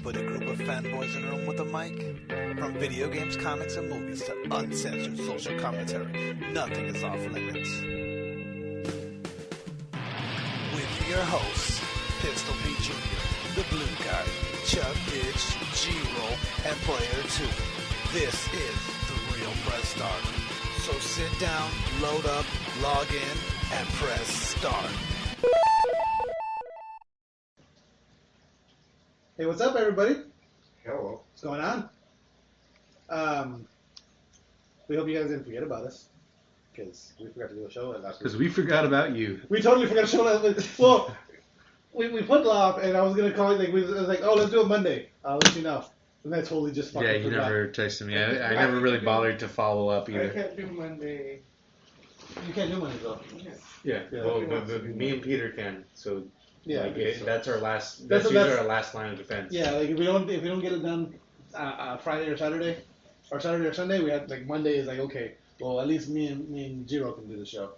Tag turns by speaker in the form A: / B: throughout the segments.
A: Put a group of fanboys in a room with a mic. From video games, comics, and movies to uncensored social commentary, nothing is off limits. With your hosts, Pistol Pete Jr., The Blue Guy, Chuck Ditch, G-Roll, and Player 2. This is The Real Press Start. So sit down, load up, log in, and press start.
B: Hey, what's up, everybody?
C: Hello.
B: What's going on? We hope you guys didn't forget about us, because we forgot to do a show last week.
D: Because we forgot about you.
B: We totally forgot to show last week. Well, we put it off, and I was gonna call it like I was like, oh, let's do it Monday. I'll let you know. And I totally just fucking
D: Yeah, you
B: forgot.
D: never texted me. I never really bothered to follow up
C: I
D: either.
C: can't do Monday.
B: You can't do Monday though.
D: Yeah,
B: Yeah.
D: well, me and Peter can. So
B: Yeah.
D: like, that's our last.
B: That's
D: That's our last line of defense.
B: Yeah, like if we don't get it done Friday or Saturday, or Saturday or Sunday, we had like Monday is like okay. Well, at least me and Jiro can do the show.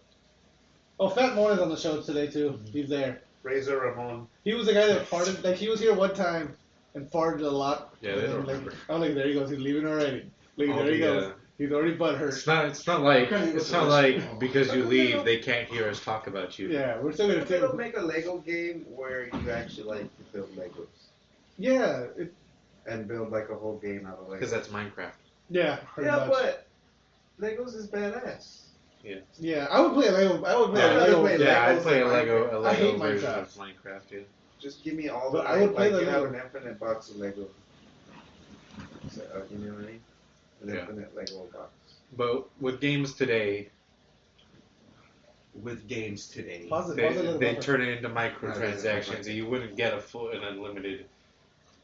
B: Oh, Fat Moore is on the show today too.
D: Mm-hmm.
B: He's there.
C: Razor Ramon.
B: He was the guy that farted. Like he was here one time and farted a lot.
D: Yeah, they
B: and
D: don't
B: then,
D: remember.
B: Oh, like there he goes. He's leaving already. Look,
D: Oh,
B: there he
D: yeah.
B: goes. He's already butthurt.
D: It's not like because you leave they can't hear us talk about you.
B: Yeah, we're still gonna
C: They don't
B: take.
C: make a Lego game where you actually like to build Legos
B: Yeah,
C: and build like a whole game out of Legos.
D: Because that's Minecraft.
B: yeah. Pretty
C: Yeah,
B: much.
C: but Legos is badass.
B: Yeah, I would play a Lego. I would play a
C: Yeah,
B: Lego.
C: play
D: Yeah, I'd
C: Legos
D: play a
C: and
D: Lego
B: I hate
D: version
B: Minecraft.
D: of Minecraft. Yeah.
C: Just give me all
B: But
C: the
B: I would play
C: like
B: the
C: you have
B: Lego.
C: an infinite box of Lego. So, you know what I mean? An
D: Yeah.
C: infinite Lego box.
D: But with games today,
B: Pause it a little
D: they
B: bit.
D: turn it into microtransactions, and you wouldn't get a full and unlimited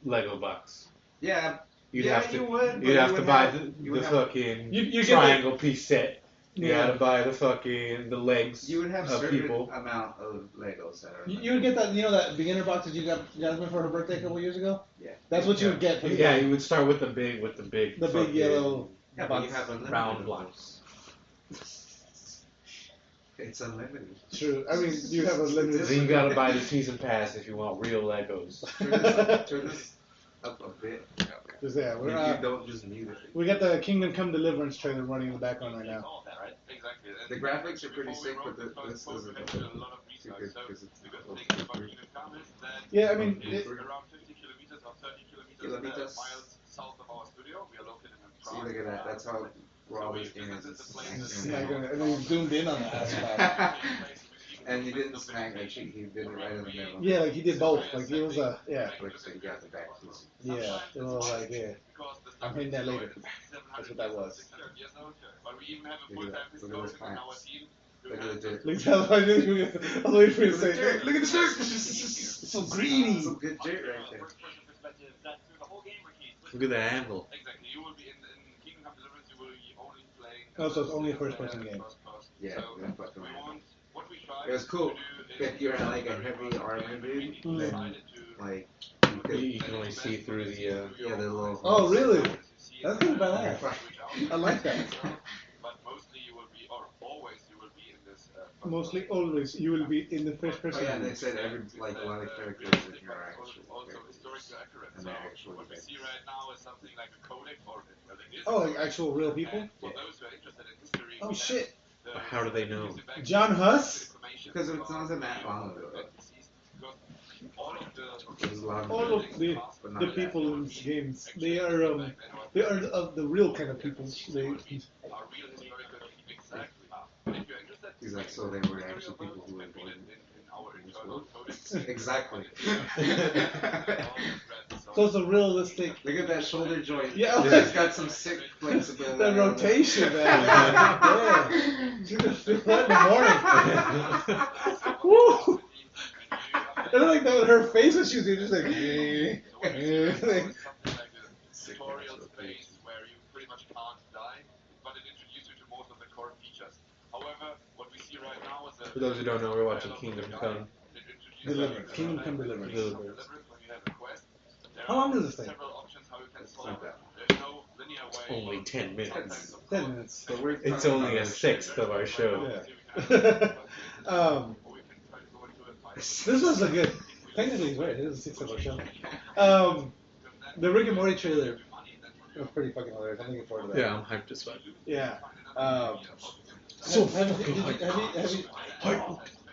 D: Lego box.
C: Yeah.
D: You'd
C: Yeah,
D: have to
C: you would, but
D: you'd
C: you
D: have to
C: would
D: buy
C: have-
D: the
C: you would have-
D: fucking
B: You get
D: triangle piece set. You
B: Yeah.
D: gotta buy the legs
E: You would have
D: of
E: certain
D: people.
E: amount of Legos that are.
B: You would get that, that beginner box that you got Jasmine for her birthday a couple years ago.
E: Yeah.
B: That's what you would get. For the
D: Yeah,
B: game.
D: you would start with the big
B: The big
D: fucking
B: yellow
E: Yeah, but
B: box.
E: you have unlimited
D: round
E: of
D: blocks.
E: It's unlimited.
B: True. I mean, you have a limited.
D: Then you gotta buy the season pass if you want real Legos.
E: Turn this up a bit.
B: Just, yeah,
E: You, you don't just mute it.
B: we got the Kingdom Come Deliverance trailer running in the background right now.
E: The graphics are pretty sick, but this doesn't look too good because it's
B: Yeah, I mean,
E: kilometers. See, look at that. That's how raw this game is.
B: it's not gonna, and then he zoomed in on the ass.
E: And he didn't snag it. He did it right in the middle.
B: Yeah, like he did both. Like it was yeah,
E: Like so you got the back piece.
B: yeah. It was like yeah. I'm hitting that later. That's what that was.
E: Look at that. Look at those clamps. Look at the dirt.
B: Look, that's what I knew you were gonna. I was waiting for you to say. Look at the dirt. It's so greedy.
E: Some good dirt right there.
D: Look at the handle.
B: Oh, so it's only a first-person game.
E: Yeah, fucking right. It was cool. If you're like a heavy armor dude, then like
D: You can only see through the
E: yeah, the little.
B: Oh, really? That's kind of badass. I like that. Mostly, always, you will be in the first
E: Oh
B: person.
E: yeah, they said every like a lot of characters in here are actual characters. And they're actual events.
B: Oh, like actual real people?
E: Yeah.
B: Oh shit.
D: How do they know?
B: John Huss?
E: Because it wasn't that long ago. There's a lot of
B: All of the
E: but not
B: the
E: that
B: people in
E: long.
B: these games, they are of the real kind of people.
E: He's like, so they were actually people who were born in this world? Exactly.
B: So it's a realistic.
E: Look at that shoulder joint.
B: Yeah.
E: It's got some sick flexibility.
B: The rotation, man. Yeah. You're gonna feel that in the morning. Woo! I don't like that with her face when she was doing just like, like
D: For those who don't know, we're watching Kingdom Come.
B: Deliverance. Kingdom Come Deliverance.
D: Deliverance.
B: How long is this thing?
E: It's not that
D: Only 10 minutes.
B: 10 minutes.
E: So we're
D: It's only a sixth of our show.
B: Yeah. This was a good. Technically, he's right. It is a 6 hour show. The Rick and Morty trailer was pretty fucking hilarious. I'm looking forward to that.
D: Yeah, I'm hyped as fuck.
B: Yeah.
D: So
B: have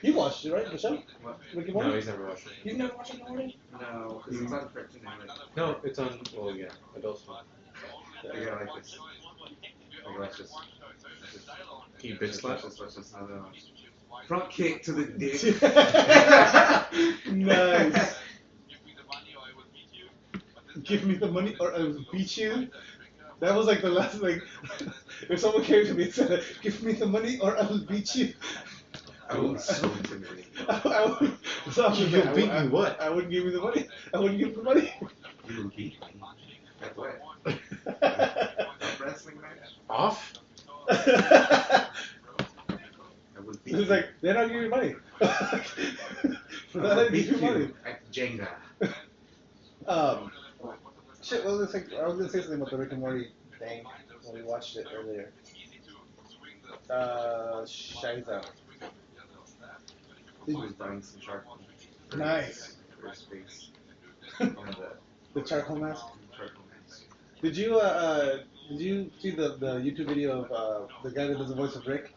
B: you watched it, right? The show?
E: What?
B: Rick and Morty?
D: No, he's never watched it.
B: You've never watched Rick and Morty?
E: No, because it's on Cartoon Network.
D: No, it's on. Well, yeah, Adult Swim.
E: I gotta like this. Like, watch this.
D: Can you bitch slap?
E: Watch this. No. Front kick to the dick.
B: Nice. Give me the money or I will beat you. That was like the last, like, if someone came to me and said, give me the money or I will beat you.
E: I was so intimidating.
D: You'll beat me what?
B: I wouldn't give you the money. I wouldn't give the money.
E: You will beat me. At what? A wrestling match?
D: Off?
E: I would beat
B: It's like, they're not giving you money. For that, I give you money.
E: At Jenga.
B: Shit, I was gonna say something about the Rick and Morty thing when we watched it earlier. Shiza.
E: He was buying some charcoal.
B: Nice.
E: For his face.
B: The charcoal mask.
E: Charcoal mask.
B: Did you see the YouTube video of the guy that does the voice of Rick?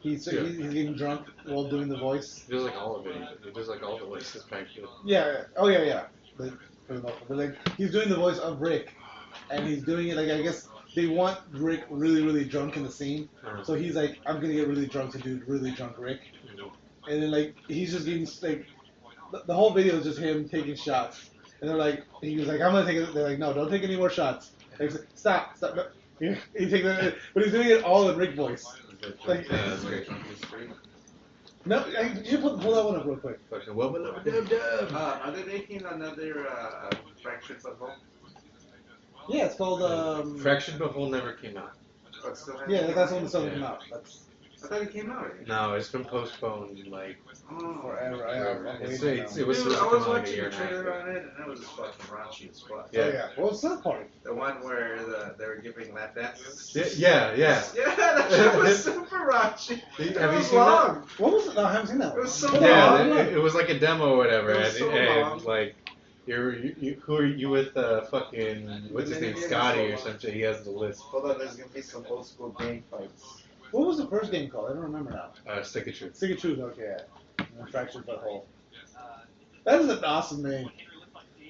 B: He's getting drunk while doing the voice.
D: He does like all of it. He does like all the voices back to it.
B: Yeah. Oh yeah. But like he's doing the voice of Rick, and he's doing it like I guess they want Rick really really drunk in the scene. So he's like, I'm gonna get really drunk to do really drunk Rick, and then like he's just getting like the whole video is just him taking shots, and they're like he was like I'm gonna take it. They're like no, don't take any more shots. Like, stop. No. He takes it, but he's doing it all in Rick voice. Like,
D: that's great.
B: no, you pull that one up real quick.
D: Fucking wubba lubba dub dub.
E: Are they making another fractured butthole?
B: Yeah, it's called
D: Fractured Butthole never came out.
E: Oh, it's still
B: Yeah, that's when the song
D: Yeah.
B: came out. That's
E: I thought it came out already.
D: No, it's been postponed like
E: Oh.
B: forever.
D: forever.
B: I'm
D: It
B: waiting
D: was
B: now.
D: supposed
E: Dude,
D: to
E: I
D: come
E: was
D: out like a
E: watching
D: year
E: a
D: and a half
E: trailer
D: ago.
E: on it, and that was just fucking raunchy as fuck.
D: Yeah.
B: Oh, yeah. Well, it's not part.
E: The one where they were giving lap dances.
D: Yeah.
E: Yeah, that shit was super raunchy. It
D: Have you
E: was
D: seen
E: long.
B: What was it? No, I haven't seen that one.
E: It was so
D: Yeah,
E: long.
D: it was like a demo or whatever,
E: It was so
D: and
E: long.
D: like, who are you with? Fucking what's his name, Scotty or something? He has the list.
E: Hold on, there's gonna be some old school gang fights.
B: What was the first game called? I don't remember now.
D: Stick of Truth.
B: Stick of Truth. Okay. Yeah. And Fractured Butthole. That is an awesome name.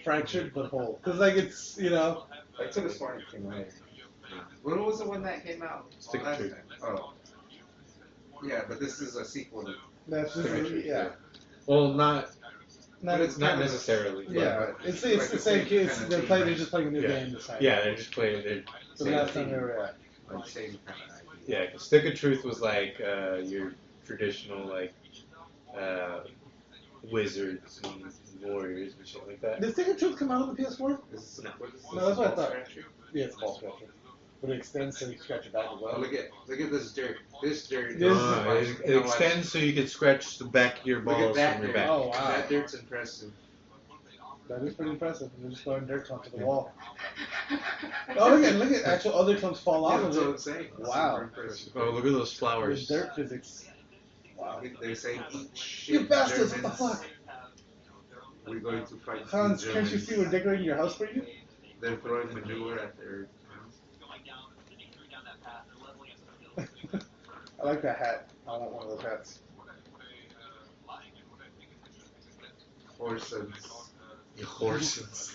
B: Fractured Butthole. Because like it's
E: I took a smart came out. When was the one that came out?
D: Stick of
E: last
D: Truth.
E: time? Oh. Yeah, but this is a sequel to.
B: that's just
D: Stick of Truth,
B: yeah.
D: Well, not
E: But it's
D: not
E: kind of-
D: necessarily.
B: Yeah,
E: but
B: it's
E: like
B: the same kids.
E: kind of
B: They're
E: team,
B: playing.
E: right?
B: They're just playing a new
D: Yeah.
B: game this time.
D: Yeah, they're just playing.
B: So the last time they were at.
E: Like same kind of idea.
D: Yeah, 'cause Stick of Truth was like your traditional like wizards and warriors and shit like that.
B: Did Stick of Truth come out on the PS4?
E: This is,
D: No.
E: what is this?
B: No, that's what I thought.
E: Fracture?
B: Yeah, it's ball scratcher. But it extends so you can scratch your back as
E: Oh,
B: well.
E: look at this dirt. This dirt.
B: This-
D: It extends so you can scratch the back of your
E: Look at
D: balls
E: that
D: from your
E: dirt.
D: back.
B: Oh, wow.
E: That dirt's impressive.
B: That is pretty impressive. They're just throwing dirt onto the wall. Oh, look at actual other clumps fall
E: Yeah,
B: off
E: that's
B: of
E: what
B: it.
E: I'm saying. It's
B: Wow.
E: super impressive.
D: Oh, look at those
B: There's
D: flowers.
B: dirt physics. Wow.
E: They say eat shit.
B: You bastards, what the
E: Germans.
B: fuck?
E: We're going to fight
B: Hans,
E: the
B: can't you
E: Germans.
B: see we're decorating your house for you?
E: They're throwing manure at their house.
B: I like that hat. I want one of those hats.
E: Horses.
D: Horses.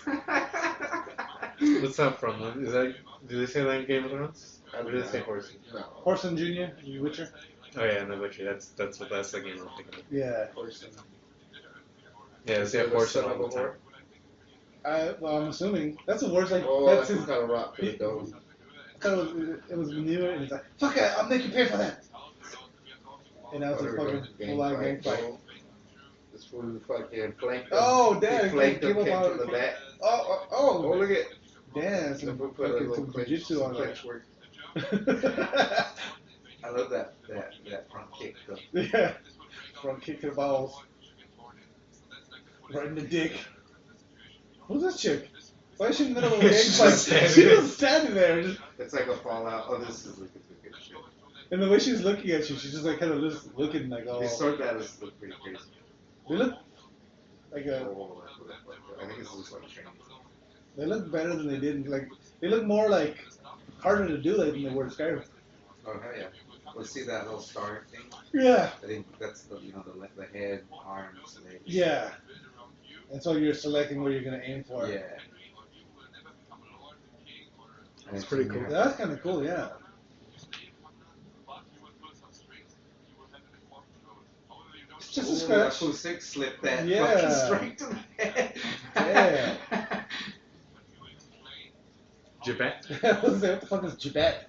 D: What's that from? Is that? Do they say that in Game of Thrones? Or do they say horses?
E: No.
B: Horson Jr., you Witcher?
D: Oh yeah, no, but that's the game I'm thinking of.
B: Yeah.
E: Horses.
D: Yeah, they say
E: The
D: horse
E: son
D: all
E: of
D: the
E: a
D: time.
E: whore.
B: Well, I'm assuming. That's the worst, like,
E: Oh,
B: that's
E: that's
B: his...
E: kind of rock to the dome.
B: I thought it was manure, and he's like, fuck it, I'll make you pay for that. And now it's a fucking full-on gang fight.
E: This fool fucking flanked him.
B: Oh, damn,
E: He flanked
B: he
E: him,
B: came
E: came
B: up
E: to
B: on-
E: the back.
B: Oh,
E: Oh, look at.
B: damn, some
E: Put a
B: fucking
E: little
B: some
E: clinch,
B: jujitsu
E: some
B: on
E: clinch work.
B: it.
E: I love that front kick though.
B: Yeah. Front kick to the balls. Right in the dick. Who's this chick? Why is she in the middle of a gang
D: She's
B: fight?
D: just standing
B: She's
D: there.
B: just standing there. Just,
E: It's like a fallout. Oh, this is looking good shit.
B: and the way she's looking at you, she's just like kind of just looking like, oh.
E: These sword battles look pretty crazy.
B: They look like a.
E: Oh, I think this looks like a training.
B: They look better than they did. Like they look more like harder to do than they were in Skyrim.
E: Oh hell yeah! Let's see that little star thing.
B: Yeah.
E: I think that's the the head, arms, legs.
B: Yeah. And so you're selecting where you're gonna aim for.
E: Yeah.
D: That's pretty cool.
B: That's kind of cool. Yeah. It's just a
E: Ooh,
B: scratch.
E: that 6 slipped that
B: Yeah.
E: fucking straight to the head.
B: Yeah.
D: Jabet.
B: I was like, what the fuck is Jabet?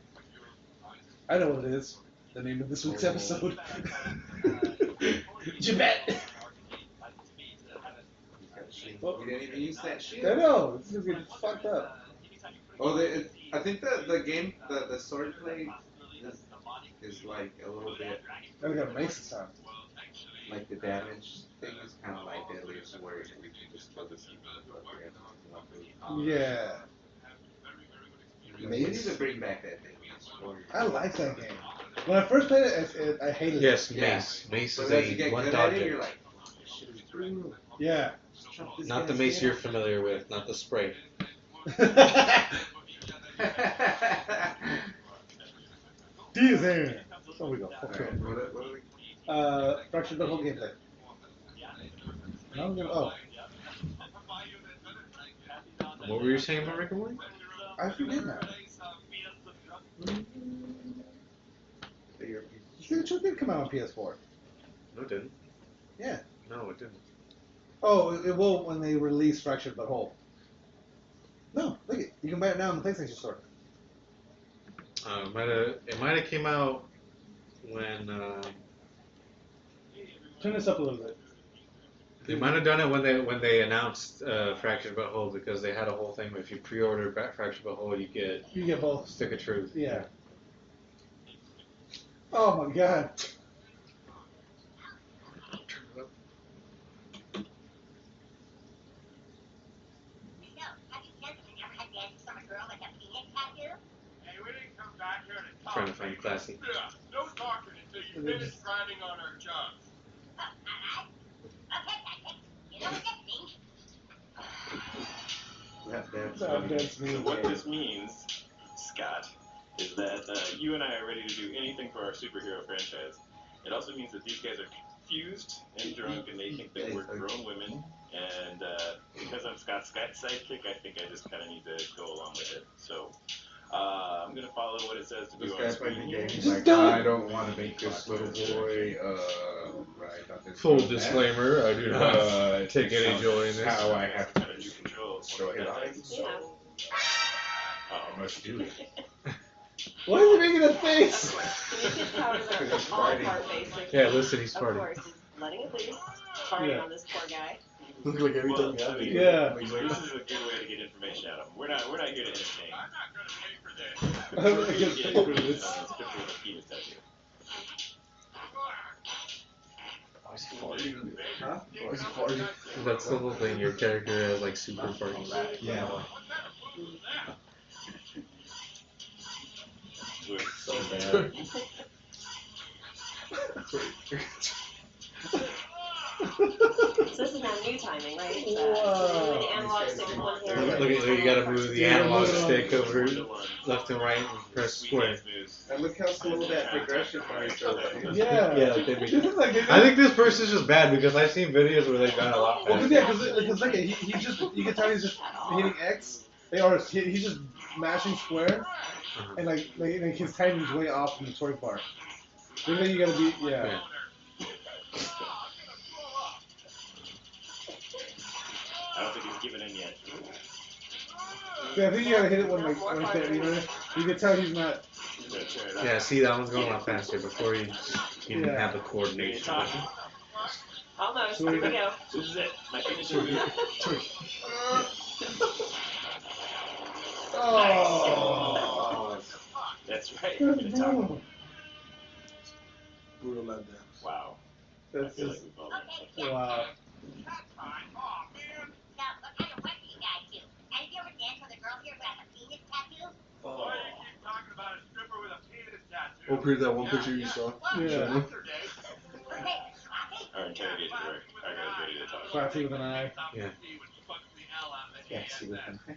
B: I know what it is. The name of this week's episode. Jabet.
E: We didn't even use that shit.
B: I know. This is gonna get fucked up.
E: Oh, I think the game, the swordplay is like a little bit,
B: Now we gotta make some sound.
E: like the damage thing is kind of like Deadliest where we can just kill this people.
B: Yeah.
E: They need to bring back that thing.
B: I like that game. When I first played it, I hated
D: Yes,
B: it.
D: Mace. Mace
E: So
D: is
E: as you
D: a
E: get
D: one
E: good
D: dog
E: at it, you're
D: game.
E: like, oh, this shit is brutal.
B: Yeah.
D: Not the Mace you're familiar with, not the spray.
B: Teaser. Oh, we go. Okay.
E: What are we?
B: Fractured Butthole gameplay. Now I'm gonna. Oh,
D: What were you saying about Rick and Morty?
B: I forget now.
E: Your
B: The show did come out on PS4.
D: No, it didn't.
B: Yeah.
D: No, it didn't.
B: Oh, it will when they release Fractured Butthole. No, look it. You can buy it now in the PlayStation Store.
D: It might have came out when
B: Turn this up a little bit.
D: they might have done it when they announced Fractured Butthole because they had a whole thing. If you pre-order Fractured Butthole, you get
B: You get both.
D: Stick of Truth.
B: Yeah. Oh my god.
D: Turn it up. Trying to find classy.
F: Yeah, no talking until you finish grinding on our jobs.
B: That's me.
F: So what this means, Scott, is that you and I are ready to do anything for our superhero franchise. It also means that these guys are confused and drunk, and they think that we're grown women. And because I'm Scott's sidekick, I think I just kind of need to go along with it. So I'm gonna follow what it says to
E: This
F: do on
E: guy's playing the
F: screen.
E: game. He's
B: Just
E: like,
B: do it.
E: I don't want to make this little boy. Right. Not this
D: Full
E: bad.
D: disclaimer: I do not take any
E: That's
D: joy in this.
E: How I have to
F: Kind of do control.
E: show his eyes.
G: Yeah.
F: Oh,
E: Must do it.
B: Why is he making a face?
G: His powers are all part basic.
D: Yeah, listen, he's
G: Of
D: farting.
G: course, he's letting it loose, farting
B: Yeah.
G: on this poor guy.
C: Look like every time
F: well, I mean,
B: Yeah.
F: this is a good way to get information out of them. We're not here to entertain.
B: I'm not gonna pay for this.
F: Especially with a penis tattoo.
C: Why is he farting?
E: Huh?
C: Why is he farting?
D: That's the whole thing. Your character has like super farting.
C: Yeah.
E: So bad.
G: So this is now new timing, right? It's,
B: Whoa.
G: doing analog stick with one hand.
D: Look at you gotta move the
B: Yeah,
D: analog
B: move it on.
D: stick over left and right and press square.
E: And look how slow that progression is.
B: Yeah.
D: Yeah, like they make-
B: This is like.
D: I think this person's just bad because I've seen videos where they've done a lot
B: Well,
D: faster.
B: yeah, because like he's just you can tell he's just hitting X, or he's just mashing square, and like his timing's way off from the torque bar. Then you gotta be
D: Yeah.
F: I don't think he's given in yet.
B: Yeah, I think you gotta hit it when like that, you know. You can tell he's not.
F: He's gonna tear it up.
D: Yeah, see, that one's going a lot faster before he didn't
B: Yeah.
D: have the coordination.
G: Almost.
B: So
G: Here we
B: we-
G: go.
F: This is it. My finisher move.
B: Oh.
F: That's right.
B: Good
F: Gonna talk.
B: move.
C: Brutal like that.
F: Wow. I
B: That's
F: feel
B: just
F: like we've all
B: wow.
F: Oh.
C: Oh, Peter, that one picture you saw?
B: Yeah.
F: Our interrogation work. Our guy's ready to talk.
B: Classy with an eye.
D: Yeah.
E: Cassie with an eye.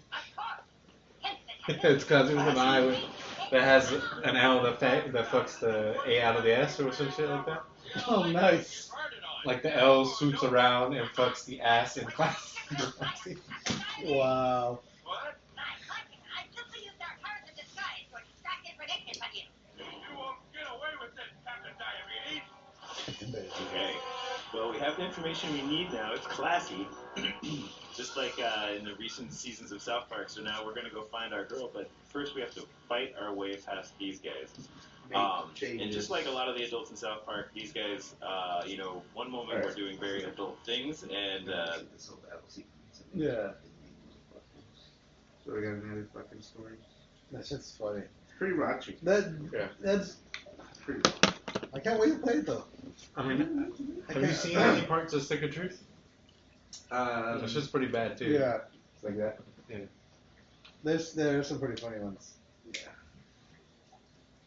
D: It's Cassie with an eye that has an L that fucks the A out of the S or some shit like that.
B: Oh, nice.
D: Like the L swoops around and fucks the ass in class.
B: Wow.
F: Okay. Well, we have the information we need now. It's classy. Just like in the recent seasons of South Park. So now we're going to go find our girl. But first we have to fight our way past these guys. And just like a lot of the adults in South Park, these guys, one moment we're doing very adult things. And
B: Yeah.
E: So we got another fucking story.
B: That shit's funny.
E: It's pretty raunchy.
B: That's.
E: Pretty
B: I can't wait to play it though.
D: I mean, have you seen any parts of Stick of Truth? It's just pretty bad too.
B: Yeah.
E: It's like that.
D: Yeah.
B: There's some pretty funny ones.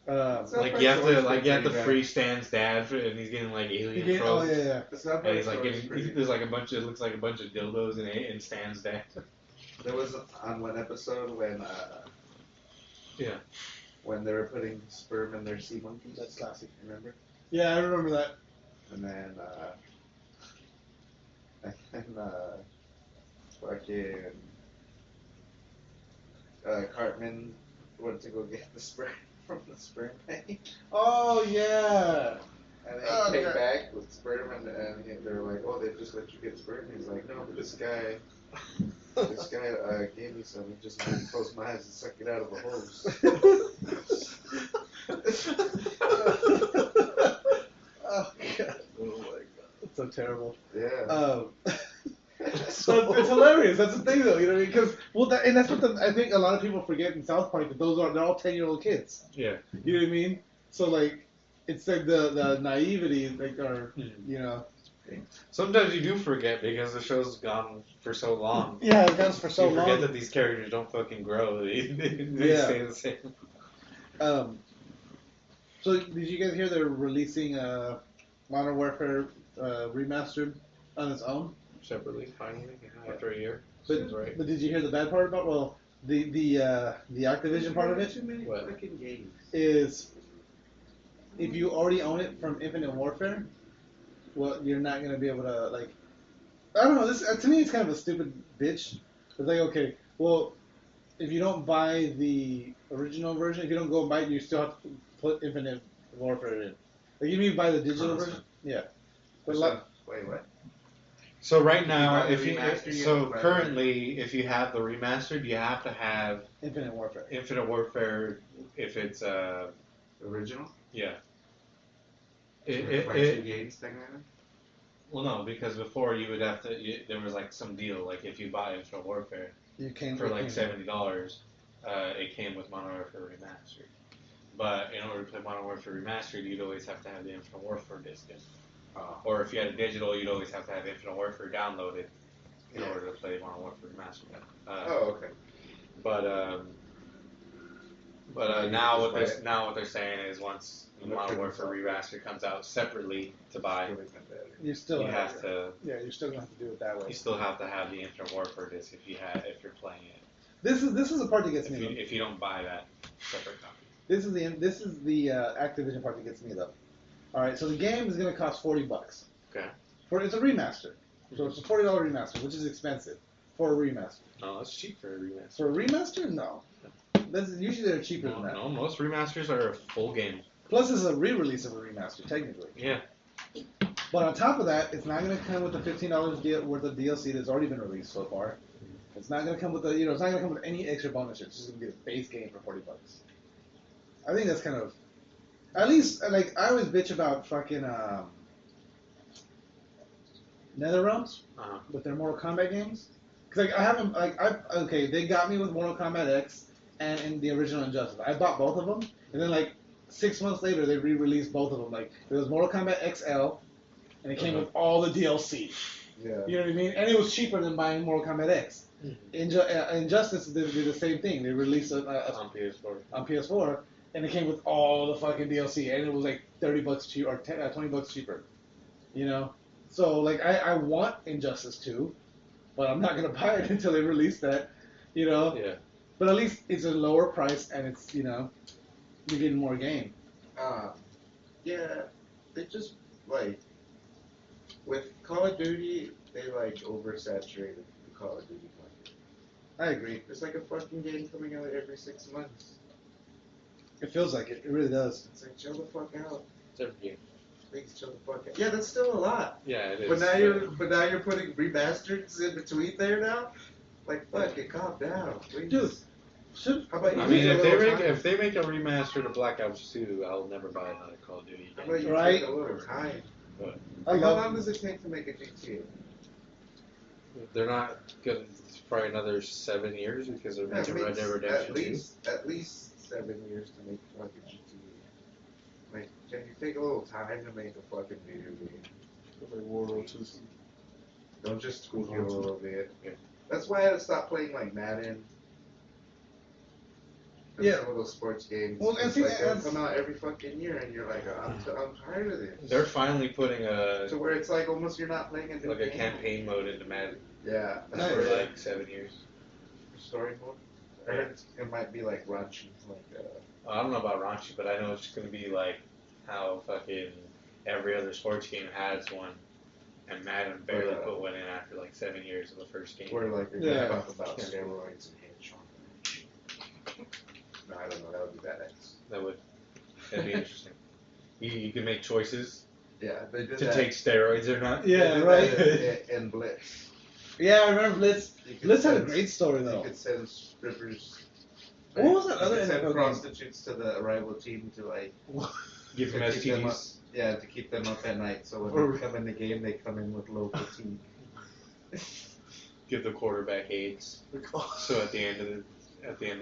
D: Like you have to free Stan's dad, and he's getting like alien probes.
B: Oh yeah.
D: And he's like there's like a bunch of, it looks like a bunch of dildos in Stan's dad.
E: There was on one episode when when they were putting sperm in their sea monkeys.
B: That's classic.
E: Remember?
B: Yeah, I remember that.
E: And then fucking Cartman went to go get the sperm from the sperm bank.
B: Oh yeah.
E: And then he came back with sperm, and they were like, "Oh, they just let you get sperm." He's like, "No, but this guy gave me some. He just made me close my eyes and suck it out of a hose."
B: Oh god. Oh my god. That's so terrible.
E: Yeah.
B: So it's hilarious. That's the thing, though. You know what I mean? Because and that's what I think a lot of people forget in South Park, that they're all 10-year-old kids.
D: Yeah.
B: You know what I mean? So like, it's like the naivety, like, you know.
D: Sometimes you do forget because the show's gone for so long.
B: Yeah, it goes for so
D: you
B: long.
D: forget that these characters don't fucking grow. They stay the same.
B: So did you guys hear they're releasing Modern Warfare remastered on its own?
D: Separately, finally, after a year.
B: But,
D: Seems right.
B: but did you hear the bad part about the Activision part of it?
E: Too many
D: What?
E: fucking games.
B: Is if you already own it from Infinite Warfare, well, you're not gonna be able to, like, I don't know. This to me, it's kind of a stupid bitch. It's like, okay, well, if you don't buy the original version, if you don't go and buy it, you still have to put Infinite Warfare in. Like, you mean buy the digital version? Yeah. But
E: Wait, what?
D: So right now,
E: If you buy the remastered,
D: currently, if you have the remastered, you have to have
B: Infinite Warfare.
D: Infinite Warfare if it's
E: Original?
D: yeah.
E: Two games thing like that?
D: Well, no, because before you would have to. There was like some deal, like if you buy Infinite Warfare for like $70, it came with Modern Warfare Remastered. But in order to play Modern Warfare Remastered, you'd always have to have the Infinite Warfare disc in. Or if you had a digital, you'd always have to have Infinite Warfare downloaded in order to play Modern Warfare Remastered.
E: Okay.
D: But now what they're saying is once Modern Warfare Remastered comes out separately to buy,
B: you're still
D: you're still
B: gonna have to do it that way.
D: You still have to have the Infinite Warfare disc if you're playing it.
B: This is the part that gets me.
D: If you don't buy that separate copy.
B: This is the Activision part that gets me though. All right, so the game is gonna cost $40.
D: Okay.
B: It's a remaster, so it's a $40 remaster, which is expensive for a remaster.
D: No, that's cheap for a remaster.
B: For a remaster, no. Usually they're cheaper than that.
D: No, most remasters are a full game.
B: Plus, it's a re-release of a remaster, technically.
D: Yeah.
B: But on top of that, it's not going to come with the $15 worth of DLC that's already been released so far. It's not going to come with it's not going to come with any extra bonus. It's just going to be a base game for $40. I think that's kind of, at least, like, I always bitch about fucking NetherRealms with their Mortal Kombat games. Because, like, I haven't, like, they got me with Mortal Kombat X and the original Injustice. I bought both of them, and then, like, 6 months later, they re-released both of them. Like, it was Mortal Kombat XL, and it came with all the DLC.
E: Yeah.
B: You know what I mean? And it was cheaper than buying Mortal Kombat X. Injustice did the same thing. They released it
D: on PS4.
B: On PS4, and it came with all the fucking DLC, and it was like $30 cheaper or $20 cheaper. You know, so like I want Injustice 2, but I'm not gonna buy it until they release that, you know.
D: Yeah.
B: But at least it's a lower price and it's you're getting more game.
C: Yeah, they just like with Call of Duty, they like oversaturated the Call of Duty market.
B: I agree.
C: There's like a fucking game coming out every 6 months.
B: It feels like it. It really does.
C: It's like chill the fuck out.
D: It's every game.
C: Please chill the fuck out. Yeah, that's still a lot.
D: Yeah, it is.
C: But now you're putting remasters in between there now. Like fuck it, calm down, please.
B: Dude,
C: how about you?
D: I mean, if they make a remaster to Black Ops 2, I'll never buy another Call of Duty
C: How
D: game.
C: about you
B: Right.
C: take a little time?
D: But
C: How long does it take to make a GTA?
D: they're not gonna. It's probably another 7 years because they're making Red Dead Redemption 2.
C: At least 7 years to make a fucking GTA. Like, can you take a little time to make a fucking video game? Don't just tweak it a little bit.
D: Yeah.
C: That's why I had to stop playing like Madden. And
B: Yeah.
C: some of those sports games.
B: Well, and
C: It's
B: see,
C: like they'll
B: that's-
C: come out every fucking year, and you're like, I'm tired of this.
D: They're finally putting
C: To where it's like almost you're not playing a new
D: a
C: game.
D: campaign mode into Madden
C: Yeah.
D: for like 7 years.
C: Story mode. I heard it might be like raunchy, like.
D: I don't know about raunchy, but I know it's gonna be like how fucking every other sports game has one, and Madden barely put one in after like 7 years of the first game.
C: Where like they're
B: Yeah.
C: gonna talk about steroids and headshot. No, I don't know. That would be badass.
D: That'd be interesting. You can make choices
C: Yeah, they did
D: to
C: that.
D: take steroids or not.
B: Yeah,
C: They did
B: right.
C: that in Blitz.
B: Yeah, I remember Blitz.
C: You could
B: Blitz had a
C: send-
B: great story
C: You
B: though.
C: could send strippers.
B: What was that
C: You
B: other
C: could send
B: NFL game?
C: prostitutes to the rival team to like
D: Give them
C: to keep them up,
D: STDs.
C: yeah, to keep them up at night. So when they come in the game, they come in with low fatigue.
D: Give the quarterback AIDS. So at the end of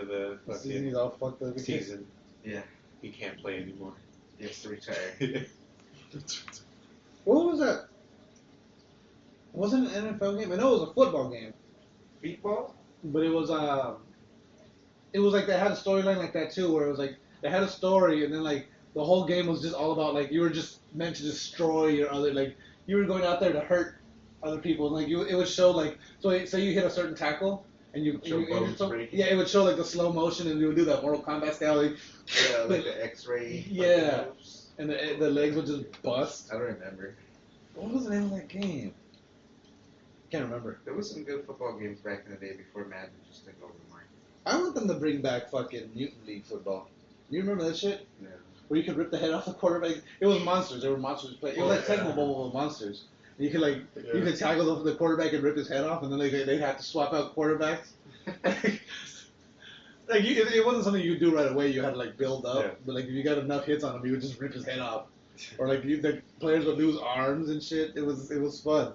D: the
B: The season
D: fucking
B: is all fucked up.
D: season,
C: Yeah,
D: he can't play anymore.
C: he has to retire.
B: What was that? It wasn't an NFL game. I know it was a football game,
C: Feetball?
B: but it was like they had a storyline like that too, where it was like they had a story and then like the whole game was just all about like you were just meant to destroy your other like you were going out there to hurt other people and like it would show like say you hit a certain tackle and you
C: bones breaking.
B: yeah, it would show like the slow motion and you would do that Mortal Kombat style like,
C: Yeah, like the X-ray.
B: Yeah.
C: moves.
B: and the legs would just bust.
C: I don't remember.
B: What was the name of that game? Can't remember.
C: There was some good football games back in the day before Madden just took over the market.
B: I want them to bring back fucking Mutant League football. You remember that shit?
C: Yeah.
B: Where you could rip the head off the quarterback. It was monsters. There were monsters playing. It was like Tecmo Bowl with monsters. You could you could tackle the quarterback and rip his head off, and then they'd have to swap out quarterbacks. It wasn't something you could do right away. You had to like build up,
D: Yeah.
B: but like if you got enough hits on him, you would just rip his head off, or like the players would lose arms and shit. It was fun.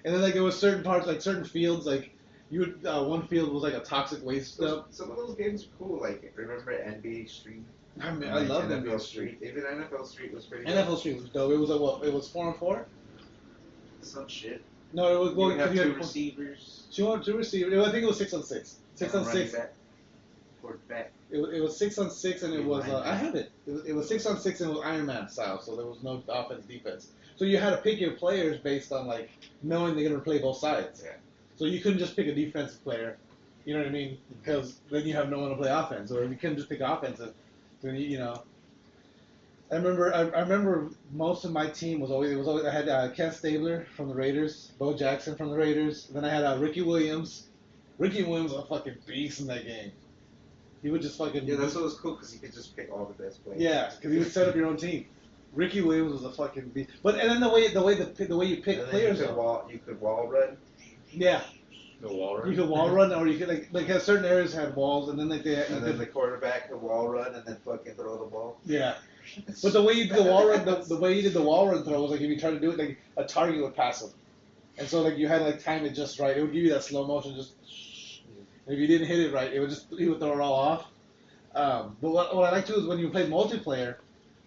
B: And then like there was certain parts, like certain fields, like you would one field was like a toxic waste dump.
C: Some of those games were cool. Like remember NBA Street?
B: I mean, I love
C: NFL
B: NFL
C: Street. Even NFL Street was pretty.
B: NFL Street was dope. It was it was 4-on-4.
C: Some shit.
B: No, it was
C: You
B: well,
C: would have
B: you
C: two
B: had
C: receivers.
B: two receivers. I think it was 6-on-6. 6-on-6.
C: Quarterback.
B: It was 6-on-6, and it was
C: Linebacker.
B: I have it. It was 6-on-6, and it was Iron Man style, so there was no offense defense. So you had to pick your players based on like knowing they're gonna play both sides.
C: Yeah.
B: So you couldn't just pick a defensive player. You know what I mean? Because then you have no one to play offense, or you couldn't just pick offensive. Then you know. I remember most of my team was always I had Ken Stabler from the Raiders, Bo Jackson from the Raiders, then I had Ricky Williams. Ricky Williams was a fucking beast in that game. He would just fucking
C: Yeah, that's what was cool because you could just pick all the best players.
B: yeah, because he would set up your own team. Ricky Williams was a fucking beast. But and then the way you pick
C: And then
B: players,
C: you could wall run.
B: yeah,
D: The wall run.
B: you could wall run or you could like certain areas had walls and then like
C: And then the quarterback could wall run and then fucking throw the ball.
B: yeah. But the way you did the wall run, the way you did the wall run throw was like if you tried to do it, like a target would pass him, and so like you had to like time it just right. It would give you that slow motion. Just and if you didn't hit it right, it would he would throw it all off. But what I like to do is when you play multiplayer.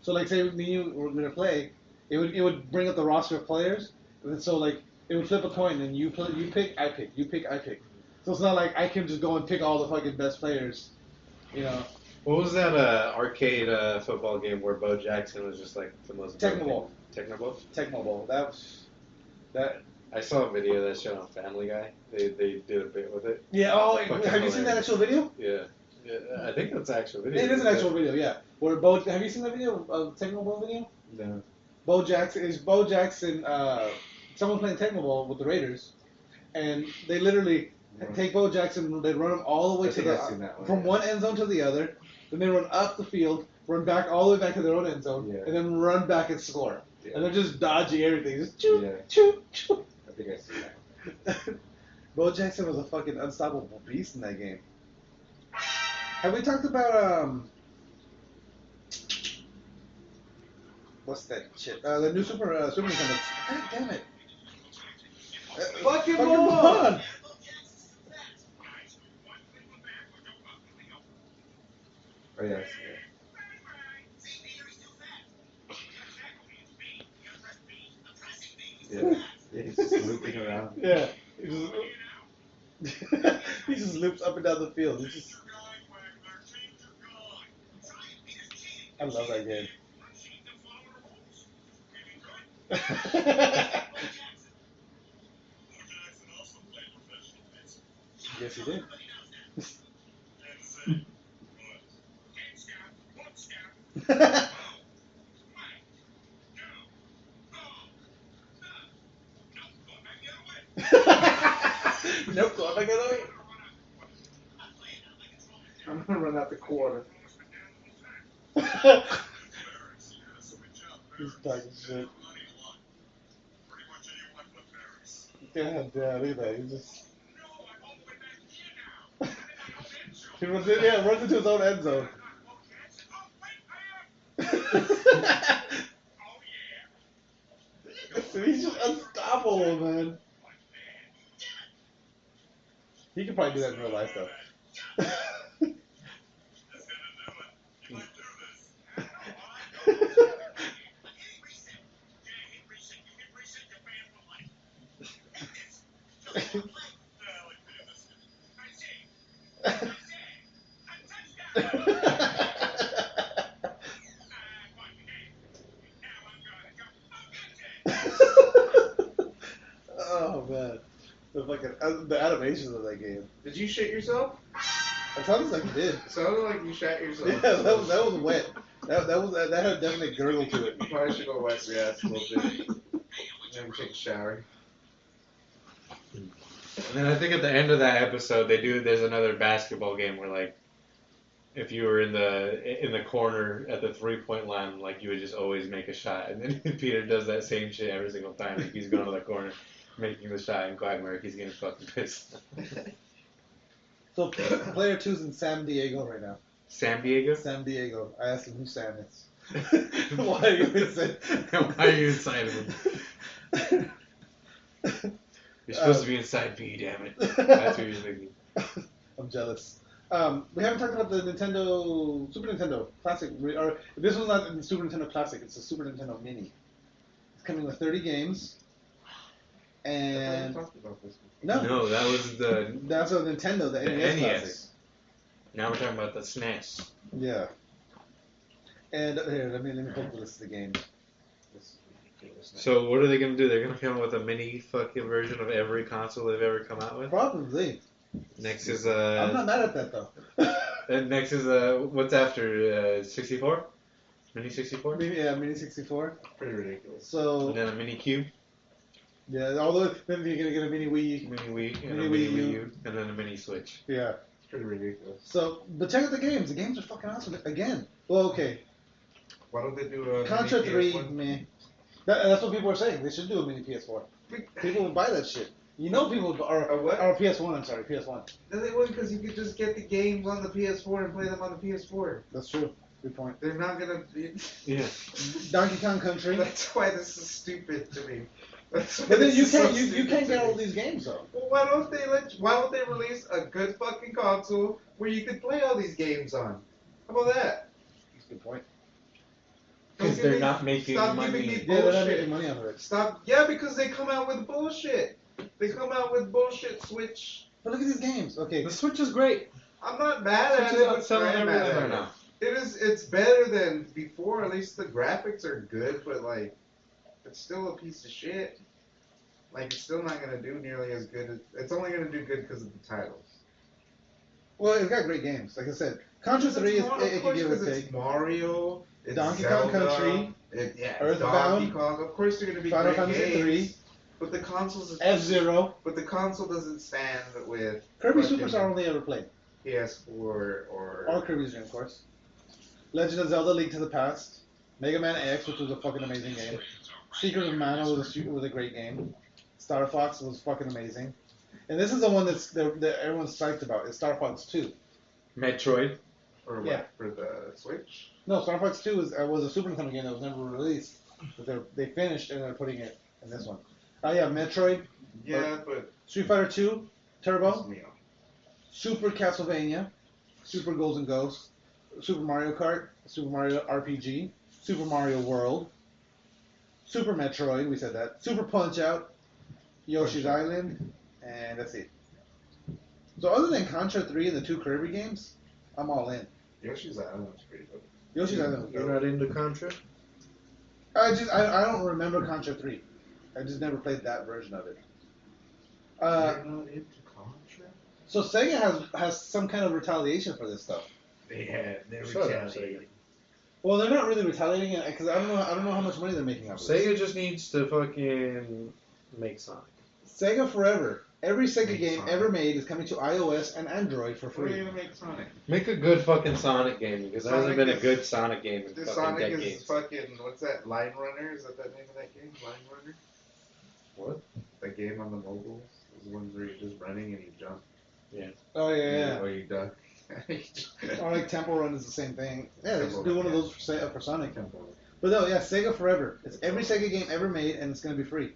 B: So like say me and you were gonna play, it would bring up the roster of players, and so like it would flip a coin and you pick, I pick, you pick, I pick. So it's not like I can just go and pick all the fucking best players, you know.
D: What was that arcade football game where Bo Jackson was just like the most
B: Tecmo Bowl.
D: Tecmo Bowl?
B: Tecmo Bowl. That
D: I saw a video that showed on Family Guy. They did a bit with it.
B: Yeah. Oh,
D: Fucking
B: have you seen that
D: hilarious.
B: actual video?
D: Yeah. I think that's actual video.
B: It is an actual video. Yeah. Where have you seen that video? Tecmo Bowl video?
E: No.
B: Bo Jackson. Someone playing Tecmo Bowl with the Raiders, and they literally take Bo Jackson. They run him all the way from one end zone to the other. Then they run up the field, run back all the way back to their own end zone, and then run back and score. Yeah. And they're just dodging everything. Just choo.
E: I think I see that.
B: Bo Jackson was a fucking unstoppable beast in that game. Have we talked about what's that shit? The new Super Nintendo. God damn it!
E: Fucking on! Oh yes. Yeah. He's just looping around.
B: Yeah. He just loops up and down the field. I love that game. Yes, he did. Nope, go back the other way.
E: I'm gonna run out the quarter.
B: He's talking shit. God damn, look at that. He just. He runs into his own end zone. He's just unstoppable, man. He could probably do that in real life, though. Oh man, the animations of that game.
E: Did you shit yourself?
B: It sounds like you did.
E: It sounded like you shat yourself.
B: Yeah, that was wet. That had a definite gurgle to it.
E: You probably should go wipe your ass a little bit. And take a shower.
D: And then I think at the end of that episode, there's another basketball game where, like, if you were in the corner at the 3-point line, like, you would just always make a shot. And then Peter does that same shit every single time. Like, he's going to the corner, making the shot, and Quagmire, he's getting fucking pissed.
B: So player 2's in San Diego right now.
D: San Diego?
B: San Diego. I asked him who Sam is. Why are you inside?
D: Why are you inside of him? You're supposed to be inside me, damn it. That's what you're thinking.
B: I'm jealous. We haven't talked about the Super Nintendo Classic. Or this was not the Super Nintendo Classic. It's the Super Nintendo Mini. It's coming with 30 games. And
E: talked about this
D: no, that was
B: that's a Nintendo, the NES Classic.
D: Now we're talking about the SNES.
B: Yeah. And here, let me pull the list of the games.
D: So what are they gonna do? They're gonna come up with a mini fucking version of every console they've ever come out with.
B: Probably.
D: Next is
B: I'm not mad at that though.
D: And next is what's after 64? Mini 64?
B: Yeah, Mini 64.
E: Pretty ridiculous.
B: So.
D: And then a mini cube.
B: Yeah, although then you're gonna get a mini Wii.
D: Mini Wii and a mini Wii U, and then a mini Switch.
B: Yeah.
E: It's pretty ridiculous.
B: So, but check out the games. The games are fucking awesome. Again. Well, okay.
E: Why don't they do a
B: Contra
E: mini
B: 3,
E: PS1?
B: meh. That's what people are saying. They should do a mini PS4. People would buy that shit. You know people are PS1, I'm sorry, PS1.
E: No, they wouldn't, because you could just get the games on the PS4 and play them on the PS4.
B: That's true. Good point.
E: They're not gonna be...
D: Yeah.
B: Donkey Kong Country.
E: That's why this is stupid to me.
B: But then you can't get all these games though.
E: Well, why don't they release a good fucking console where you could play all these games on? How about that?
B: That's a good point.
D: Because they're not making money.
B: Yeah, they're not making money out of it.
E: Stop. Yeah, because they come out with bullshit. They come out with bullshit Switch.
B: But look at these games. Okay.
D: The Switch is great.
E: I'm not mad at
D: Switch
E: it.
D: is selling everything right now.
E: It's better than before. At least the graphics are good, but like, it's still a piece of shit. like it's still not gonna do nearly as good as. It's only gonna do good because of the titles.
B: Well, it's got great games. Like I said, Contra 3 is it can give it a take.
E: It's Mario, it's
B: Donkey
E: Zelda,
B: Kong Country,
E: Donkey Kong. Of course, they're gonna be
B: Final
E: great
B: Fantasy
E: games.
B: 3,
E: But the consoles.
B: F-Zero.
E: But the console doesn't stand with.
B: Kirby Superstar only ever played.
E: PS4 or.
B: Or Kirby's Dream Course. Legend of Zelda: Link to the Past. Mega Man X, which was a fucking amazing game. Secret of Mana was a great game. Star Fox was fucking amazing. And this is the one that everyone's psyched about. Is Star Fox 2.
D: Metroid.
E: Or what?
B: Yeah.
E: For the Switch?
B: No, Star Fox 2 was a Super Nintendo game that was never released. But they finished and they're putting it in this one. Yeah, Metroid.
E: Yeah, but.
B: Street Fighter 2, Turbo. Super Castlevania. Super Ghouls and Ghosts. Super Mario Kart. Super Mario RPG. Super Mario World. Super Metroid, we said that. Super Punch-Out. Yoshi's Island. And that's it. So other than Contra 3 and the 2 Kirby games, I'm all in.
E: Yoshi's Island was pretty good.
B: Yoshi's Island was
D: You're
B: good.
D: not into Contra?
B: I don't remember Contra 3. I just never played that version of it.
E: You're not into Contra?
B: So Sega has some kind of retaliation for this stuff.
E: They're
D: Shut up,
E: retaliating.
B: Well, they're not really retaliating because I don't know how much money they're making off of this.
D: Sega just needs to fucking make Sonic.
B: Sega forever. Every Sega
E: Make
B: game
E: Sonic.
B: ever made is coming to iOS and Android for
E: What are
B: free.
E: you gonna make Sonic?
D: Make a good fucking Sonic game because there hasn't
E: Sonic
D: been a
E: is-
D: good Sonic game in
E: This
D: fucking
E: Sonic
D: decades.
E: is fucking, what's that, Line Runner? Is that the name of that game? Line Runner?
D: What?
E: That game on the mobiles? Those ones where you're just running and you jump.
B: Oh yeah.
E: Or you duck.
B: Or like Temple Run is the same thing. Yeah, they just
E: Temple
B: do one
E: Run,
B: of those for Sonic.
E: Temple.
B: But no, yeah, Sega forever. It's every Sega game ever made, and it's gonna be free.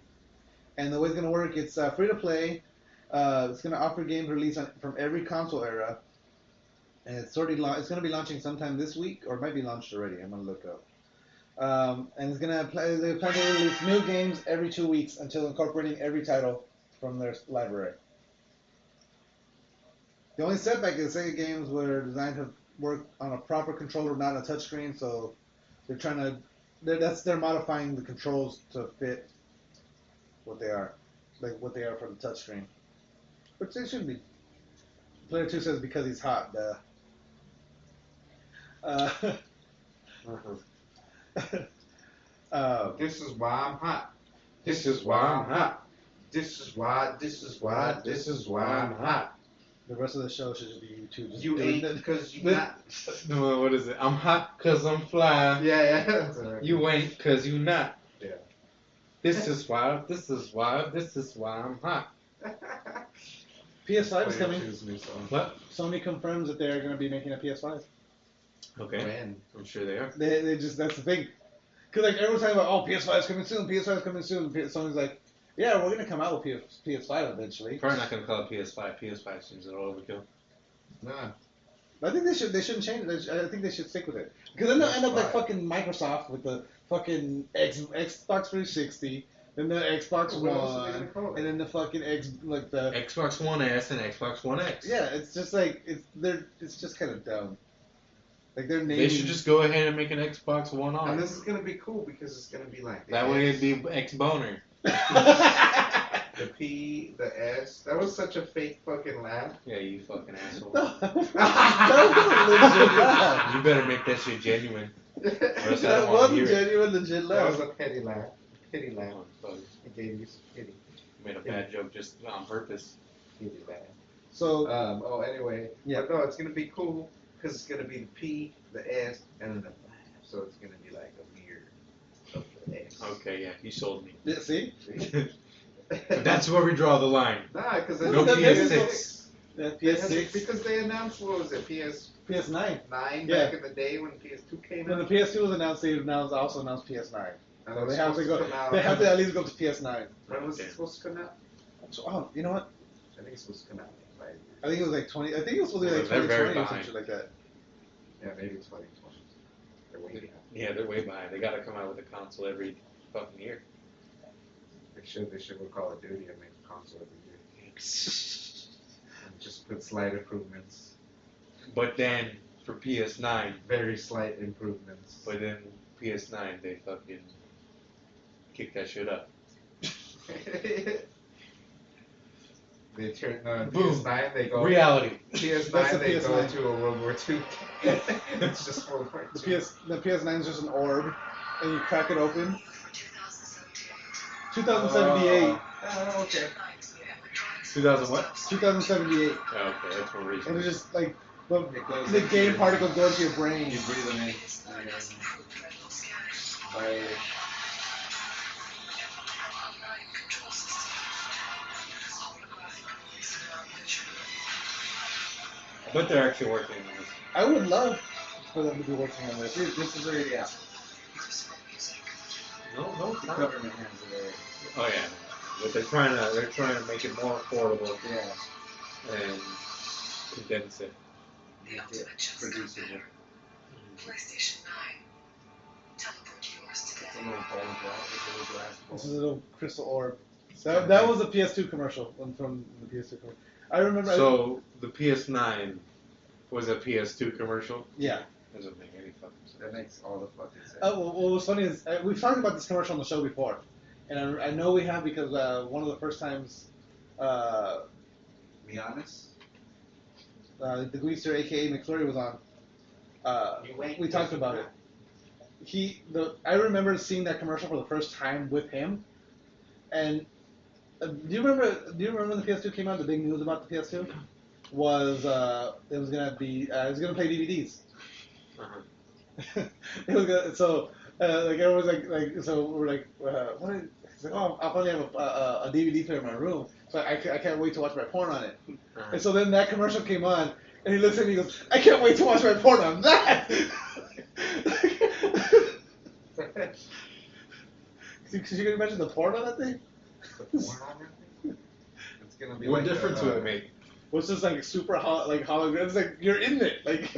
B: And the way it's gonna work, it's free to play. It's gonna offer games released from every console era, and it's gonna be launching sometime this week, or it might be launched already. I'm gonna look up. And it's gonna they plan to release new games every 2 weeks until incorporating every title from their library. The only setback is Sega games were designed to work on a proper controller, not a touchscreen, so they're modifying the controls to fit what they are, like what they are for the touchscreen. Which they shouldn't be. Player 2 says because he's hot, duh.
E: This is why I'm hot.
D: This is why I'm hot.
E: This is why I'm hot.
B: The rest of the show should just be you two just
E: You
B: doing
E: ain't
B: it.
E: because you not.
D: No, what is it? I'm hot cause I'm fly.
E: Yeah. That's all right.
D: You ain't cause you not.
E: Yeah.
D: This is why I'm hot.
B: PS5 is coming.
E: Choose new song.
D: What?
B: Sony confirms that they're going to be making a PS5.
D: Okay.
E: When?
D: I'm sure they are.
B: They just, that's the thing. Because like everyone's talking about, oh, PS5 is coming soon, PS5 is coming soon. Sony's like, yeah, we're going to come out with PS5 eventually.
D: Probably not gonna call it PS5. PS5 seems a little overkill.
E: Nah.
B: I think they shouldn't change it. I think they should stick with it. Because then they'll end up like
E: Why?
B: fucking Microsoft with the fucking Xbox 360, then the Xbox
E: What else are they
B: One,
E: gonna call it?
B: and then the fucking the
D: Xbox One S and Xbox One X.
B: yeah. It's just like it's just kind of dumb. Like they're naming.
D: They should just go ahead and make an Xbox One
E: And
D: R.
E: this is gonna be cool because it's gonna be like the
D: That way
E: S,
D: it'd be X Boner.
E: the P, the S. That was such a fake fucking laugh.
D: Yeah, you fucking asshole.
B: That was a legit laugh.
D: You better make that shit genuine. Or else I
B: That
D: don't wanna
B: was a
D: hear it.
B: genuine legit
E: That was
B: laugh.
E: a petty laugh. Pity laugh.
D: Oh, fuck.
E: I gave you some pity.
D: Made a bad joke just on purpose.
E: Pity laugh.
B: So
E: Anyway.
B: Yeah.
E: But no, it's gonna be cool because it's gonna be the P, the S, and then the laugh. So it's gonna be like a mirror of the S.
D: Okay, yeah, you sold me.
B: yeah, see,
D: But that's where we draw the line.
E: Nah, because
D: No
B: that makes
D: PS6.
B: that
E: They had-
B: PS6,
E: because they announced what was it, PS9
B: PS9.
E: back in the day when PS2 came
B: When the
E: out.
B: PS2 was announced, they also announced PS9.
E: And
B: So
E: it was
B: they have to
E: supposed
B: go.
E: come out-
B: They have to at least go to PS9.
E: When was it
D: Damn.
E: supposed to come out?
B: So, oh, you know what?
E: I think it's supposed to come out like
B: I think it was like 20. I think it was supposed to be like
D: They're very
B: 2020 or some
D: behind.
B: shit like that.
E: yeah, maybe 2020. They're way behind.
D: Yeah, they're way behind. They gotta come out with a console every fucking year.
E: They should go Call of Duty and make a console every year. And just put slight improvements.
D: But then for PS9,
E: Very slight improvements.
D: but then PS9 they fucking kick that shit up.
E: They turn on
D: Boom.
E: PS9, they go...
D: Reality.
E: PS9,
B: That's
E: they
B: the
E: go
B: PS9.
E: to a World War II. It's just World War
B: The
E: II.
B: the PS9 is just an orb, and you crack it open. 2078.
E: Oh, okay.
D: 2000 what?
B: 2078.
D: Oh, okay, that's more recent.
B: And it's just like the game particles go into your brain.
E: You breathe them in. By...
D: I bet they're actually working on this.
B: I would love for them to be working on this.
E: This is already out.
D: No, it's
E: The
D: not.
E: government hands it already.
D: Oh yeah, but they're trying to make it more affordable
E: Yeah.
D: and condense it.
E: Yeah. Produce it.
G: PlayStation 9. Teleport yours
E: It's
G: today.
E: a little bowl of glass. It's a little glass bowl.
B: This is a little crystal orb. That was a PS2 commercial from the PS2 commercial. I remember.
D: So the PS9 was a PS2 commercial.
B: Yeah.
D: Doesn't make any fucking sense.
E: That makes all the fucking sense.
B: Well, what was funny is we've talked about this commercial on the show before, and I know we have because one of the first times
E: Be honest.
B: the Greaser, aka McFlurry, was on. We talked about it. I remember seeing that commercial for the first time with him, and do you remember when the PS2 came out? The big news about the PS2 was it was gonna play DVDs.
D: Uh-huh.
B: It was gonna, so like everyone was like so we're like what? He's like, oh, I'll finally have a DVD player in my room, so I can't wait to watch my porn on it.
D: Uh-huh.
B: And so then that commercial came on, and he looks at me and he goes, I can't wait to watch my porn on that. Could you imagine the porn on that thing?
E: The porn on that thing? It's gonna be
D: What
E: like
D: difference would it make?
B: Was just like super hologram. It's like you're in it. Like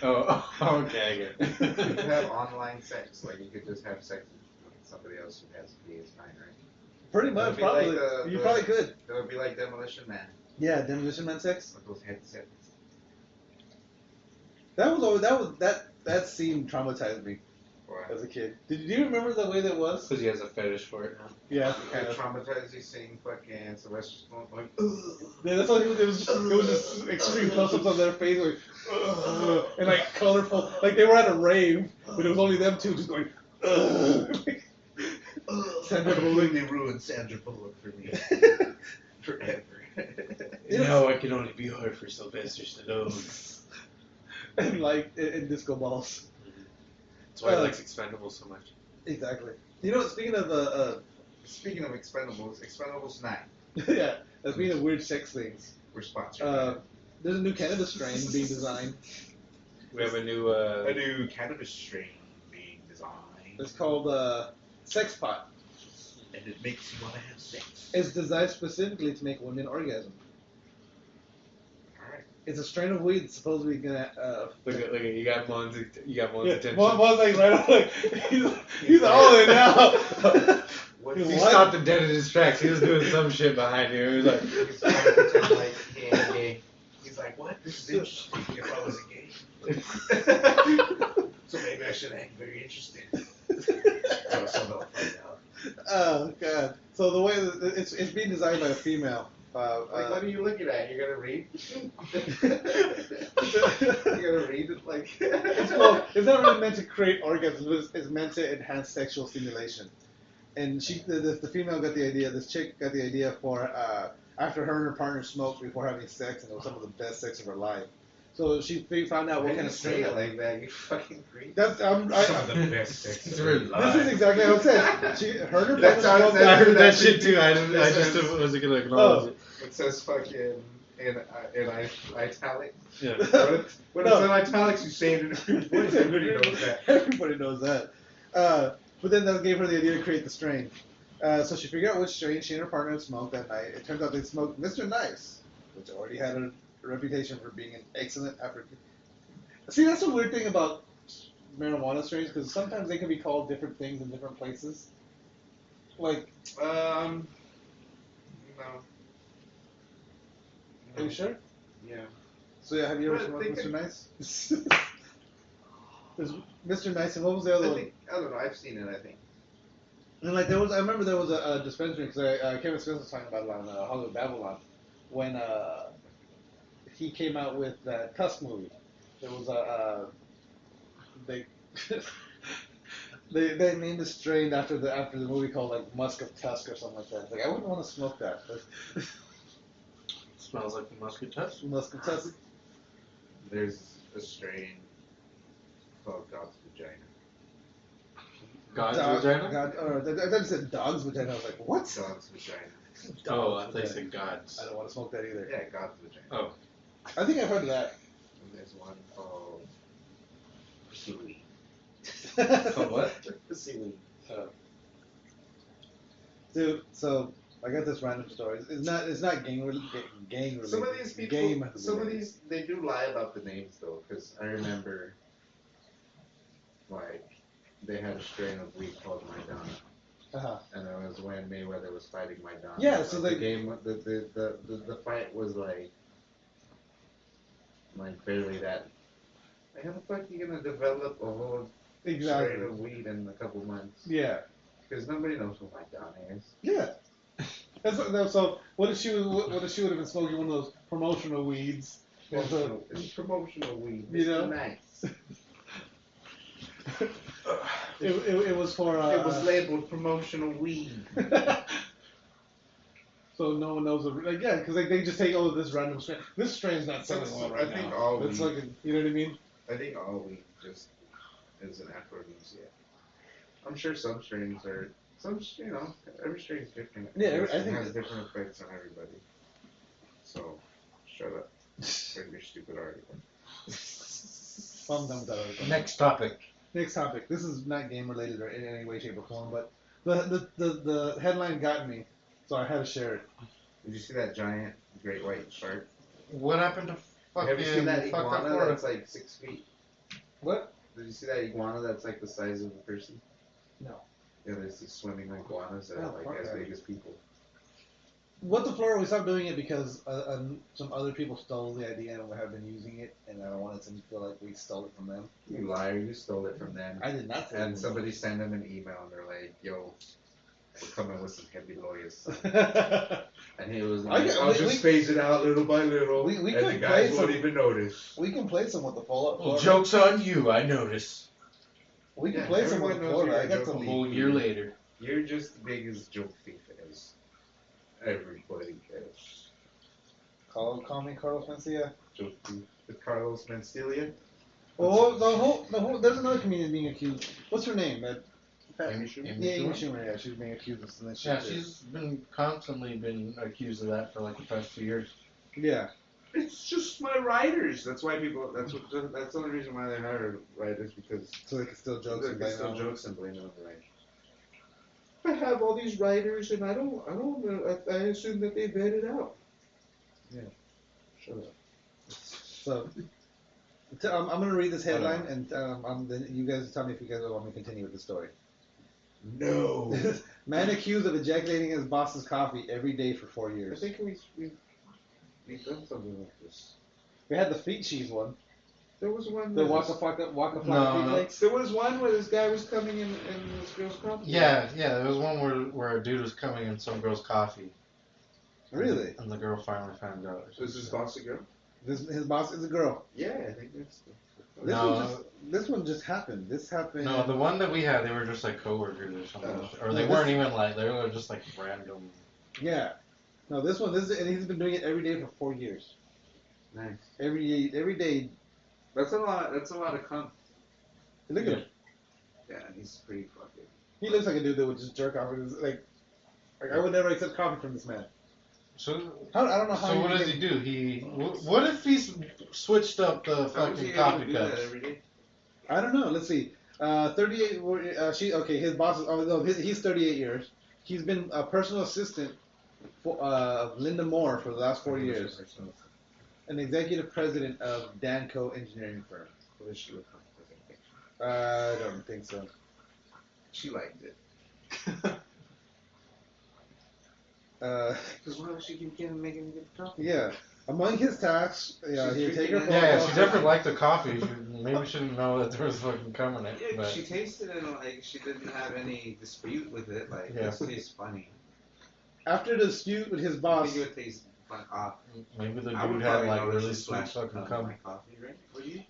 D: Oh, okay, I get
E: You
D: it.
E: could have online sex. Like you could just have sex with somebody else who has a PS9, right?
B: pretty
E: It
B: much
E: would be
B: probably.
E: like
B: You probably could.
E: It would be like Demolition Man
B: Yeah, Demolition Man 6.
E: with those headsets.
B: That scene traumatized me as a kid. Do you remember the way that was?
D: Because he has a fetish for it now.
B: Yeah,
E: Kind of traumatized you seeing fucking Sylvester Stallone going,
B: Yeah, that's all he was. It was just extreme close-ups on their face, like, and like colorful. Like they were at a rave, but it was only them two just going. Sandra Bullock.
E: completely ruined Sandra Bullock for me. Forever.
D: Now I can only be hard for Sylvester Stallone.
B: And like in disco balls.
D: That's why he likes Expendables so much.
B: Exactly. You know, speaking of
E: Speaking of Expendables 9.
B: yeah, speaking of weird sex things,
E: We're sponsored.
B: there's a new cannabis strain being designed.
D: We have a new.
E: A new cannabis strain being designed.
B: It's called Sex Pot.
E: And it makes you want to have sex.
B: It's designed specifically to make women orgasm.
E: Alright.
B: It's a strain of weed that's supposedly gonna.
D: Look at you got Mon's attention.
B: One's like right on, like he's all in now.
E: What
D: He
B: What?
D: stopped him dead in his tracks. He was doing some shit behind you. He was like,
E: He's trying to pretend like he ain't gay. He's like, what? This is interesting if I was gay. So maybe I should act very interested. So they'll find out.
B: Oh god. So the way that it's being designed by a female.
E: Like, what are you looking at? You're gonna read? You're gonna read it like.
B: Well, it's not really meant to create orgasms. It's meant to enhance sexual stimulation. And the female got the idea. This chick got the idea for after her and her partner smoked before having sex, and it was some of the best sex of her life. So she found out what kind of
E: say
B: strain.
E: it like that? You fucking creep.
B: That's
E: Some of the best sex.
D: It's
E: of her
D: really-
E: life.
B: This is exactly what I said. She her and her
E: That's
B: partner
E: how it
B: smoked.
E: says.
D: I heard that
E: That
D: shit too. I
E: This
D: just
E: is-
D: wasn't gonna acknowledge it.
E: It says fucking in italics.
D: Yeah.
E: When it's in italics, you say it in a creepy voice. Everybody knows that.
B: Everybody knows that. But then that gave her the idea to create the strain. So she figured out which strain she and her partner had smoked that night. It turns out they smoked Mr. Nice, which already had a reputation for being an excellent African. See, that's a weird thing about marijuana strains, because sometimes they can be called different things in different places. Like,
E: No.
B: are you sure?
E: Yeah.
B: So yeah, have you ever
E: But
B: smoked
E: they
B: Mr.
E: could-
B: Nice? There's Mr. Nice, and what was the other
E: I
B: one?
E: think, I don't know. I've seen it. I think.
B: And like I remember there was a dispensary because Kevin Smith was talking about it on Hollywood Babylon when he came out with that Tusk movie. There was they they named a strain after the movie called like Musk of Tusk or something like that. It's like I wouldn't want to smoke that.
D: Smells like the Musk of Tusk.
B: Musk of Tusk.
E: There's a strain called God's Vagina.
D: God's vagina?
B: I thought you said dog's vagina. I was like, what?
E: Dog's Vagina.
D: Oh, I thought you said God's.
B: I don't want to smoke that either.
E: Yeah, God's Vagina.
D: Oh.
B: I think I've heard of that.
E: And there's one called Seaweed.
D: Called what?
E: Seaweed.
B: Dude, so I got this random story. It's not gang related.
E: Some of these people, they do lie about the names though, because I remember, like, they had a strain of weed called Maidana, and it was when Mayweather was fighting Maidana.
B: Yeah, so
E: the fight was like barely that. Like, how the fuck are you gonna develop a whole strain of weed in a couple months?
B: Yeah.
E: Because nobody knows who Maidana is.
B: Yeah. So what if she would have been smoking one of those promotional weeds?
E: It's promotional weed.
B: You know?
E: Nice.
B: It was for.
E: It was labeled promotional weed.
B: So no one knows. Yeah, because they just take this random strain. This strain's not selling well right now.
E: I think all weed.
B: It's like, you know what I mean?
E: I think all weed just is an aphrodisiac. I'm sure some strains are. Every strain is different.
B: Yeah, I
E: it
B: think
E: has different effects on everybody. So, shut up. Bring your stupid article.
B: I'm done with that article.
D: Next topic.
B: Next topic. This is not game related or in any way, shape, or form, but the headline got me, so I had to share it.
E: Did you see that giant great white shark?
D: What happened to fucking?
E: Have you seen that
D: fucked up
E: iguana
D: Florida?
E: that's like 6 feet?
B: What?
E: Did you see that iguana that's like the size of a person?
B: No.
E: Yeah, there's these swimming iguanas that
B: Oh,
E: are like
B: fuck
E: as
B: that.
E: big as people.
B: What the Florida? We stopped doing it because some other people stole the idea and have been using it, and I don't want it to feel like we stole it from them.
E: You liar, you stole it from them.
B: I did not.
E: And somebody sent them an email and they're like, yo, we're coming with some heavy lawyers. And he was like, I'll just phase it out little by little,
B: we
E: and the guys won't even notice.
B: We can play some with the Fallout.
D: Well, joke's on you, I notice.
B: We can play some with the Florida. I got
D: A
B: some.
D: whole year later.
E: You're just as big as Joke Thief as everybody else.
B: Call me Carlos Mencia.
E: Joke Thief. With Carlos Mencia.
B: Oh, the whole. There's another comedian being accused. What's her name?
E: Amy Schumer?
B: Yeah, Amy Schumer. Yeah, she's being accused of some shit.
D: Yeah, she's constantly been accused of that for like the past 2 years.
B: Yeah.
E: It's just my writers. That's why people. That's the only reason why they hire writers, because
B: So they can still joke
E: they
B: and
E: can
B: blame
E: still
B: on
E: jokes and blame it on the writers. I have all these writers, and I assume that they vet it out. Yeah. Shut up.
B: So, I'm going to read this headline, and then you guys tell me if you guys want me to continue with the story.
E: No.
B: Man accused of ejaculating his boss's coffee every day for 4
E: I
B: years.
E: think we've done something like this.
B: We had the feet cheese one.
E: There was one.
B: The
E: where
B: Waka
D: No,
B: Flocka feet
D: no.
B: flakes.
E: There was one where this guy was coming in this girl's coffee.
D: Yeah, there was one where a dude was coming in some girl's coffee.
B: Really?
D: And the girl finally found out.
E: Is his boss a girl?
B: His boss is a girl.
E: Yeah, I think that's.
B: This one just happened. This happened.
D: No, the one that we had, they were just like coworkers or something. Or they weren't even like, they were just like random.
B: Yeah. No, this and he's been doing it every day for 4 years.
E: Nice.
B: Every day.
E: That's a lot of cunt.
B: Look at him.
E: Yeah, he's pretty fucking.
B: He looks like a dude that would just jerk off. Like I would never accept coffee from this man.
D: So
B: I don't know how.
D: So what does he do? What if he switched up the fucking coffee cups?
B: I don't know. Let's see. 38. His boss is. Oh no, he's 38 years. He's been a personal assistant for Linda Moore for the last 4 years. An executive president of Danco engineering firm.
E: What does she look like?
B: I don't think so.
E: She liked it. Because why would she keep making good coffee?
B: Yeah. Among his tasks, he'd take her for
D: Yeah, she definitely liked the coffee. Maybe she didn't know that there was fucking cum in it.
E: Yeah,
D: But
E: she tasted it and like she didn't have any dispute with it. Like this tastes funny.
B: After the dispute with his
E: I
B: boss,
E: think it would taste fun.
D: maybe the
E: I would
D: dude had
E: probably
D: like
E: notice
D: really
E: a
D: sweet
E: splash of
D: fucking
E: cum in
D: cum.
E: my coffee, right? Would you?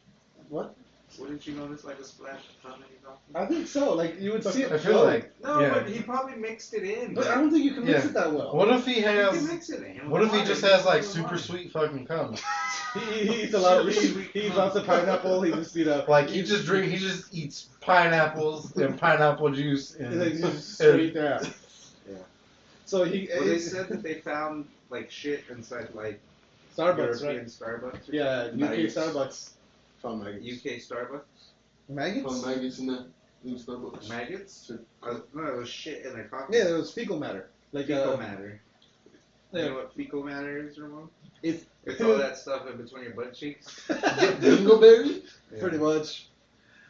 B: what?
E: Wouldn't you notice like a splash of cum in your coffee?
B: I think so. Like you would see it.
D: I feel
B: float.
D: like
E: No,
D: yeah.
E: but he probably mixed it in.
B: But I don't think you can mix
D: Yeah.
B: it that well.
D: What if he
E: You
D: has?
E: can mix it in.
D: What if he
E: Water,
D: just
E: you
D: has
E: can
D: like
E: put
D: super
E: water.
D: sweet fucking cum?
B: He eats a lot of he eats lots of pineapple. He just
D: Like he just eats pineapples and pineapple juice and
B: like, just straight there.
E: Yeah.
B: So he
E: Well, they said that they found like shit inside like
B: Starbucks,
E: European
B: right?
E: Starbucks.
B: Yeah, UK
H: Maggots.
B: Starbucks.
H: Found maggots.
E: UK Starbucks.
B: Maggots?
H: Found maggots in that in Starbucks.
E: Maggots?
H: So-
E: No, it was shit in their coffee.
B: Yeah, it was fecal matter. Like
E: Fecal matter. You
B: yeah.
E: know what fecal matter is, Ramon?
B: It's
E: It's all that stuff in between your butt cheeks.
H: Dingleberry?
B: pretty much.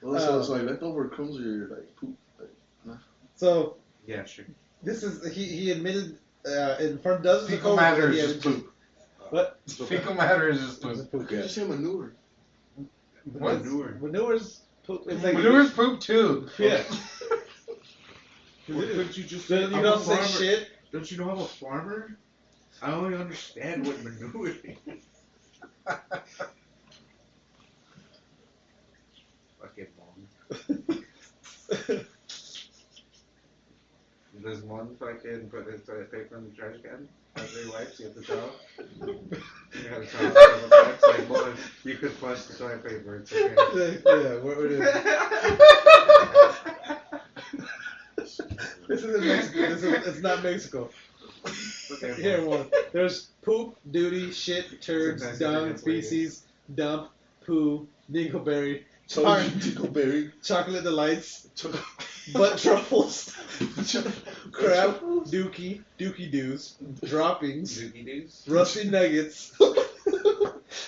H: Well, so it's like leftover crumbs or like poop. Like,
B: So
E: Yeah, sure.
B: this is he admitted in front of dozens
D: Fecal
B: of
D: matter
B: coworkers
D: is
B: that he
D: just
B: had
D: poop.
B: What?
D: Fecal matter is just
B: It was
D: poop.
B: poop.
H: you just say manure.
B: What?
E: Manure.
B: Manure's poop. It's like
D: Manure's poop too.
B: Yeah.
E: Couldn't you just
B: You don't say shit.
E: Don't you know I'm a farmer? I only understand what manure is. Fucking mom. Does one fucking put his toilet paper in the trash can after he wipes? You have to tell him. You have to tell him several times, like, boy, you could flush the toilet paper. It's okay.
B: Yeah, where it is. This isn't Mexico. It's not Mexico.
E: Okay,
B: Here, one. There's poop, duty, shit, turds,
E: Sometimes
B: dung,
E: it's later.
B: feces, dump, poo, dingleberry,
H: Dingleberry.
B: chocolate delights, butt truffles, crab, dookie, dookie doos, droppings,
E: Dookie doos.
B: rusty nuggets,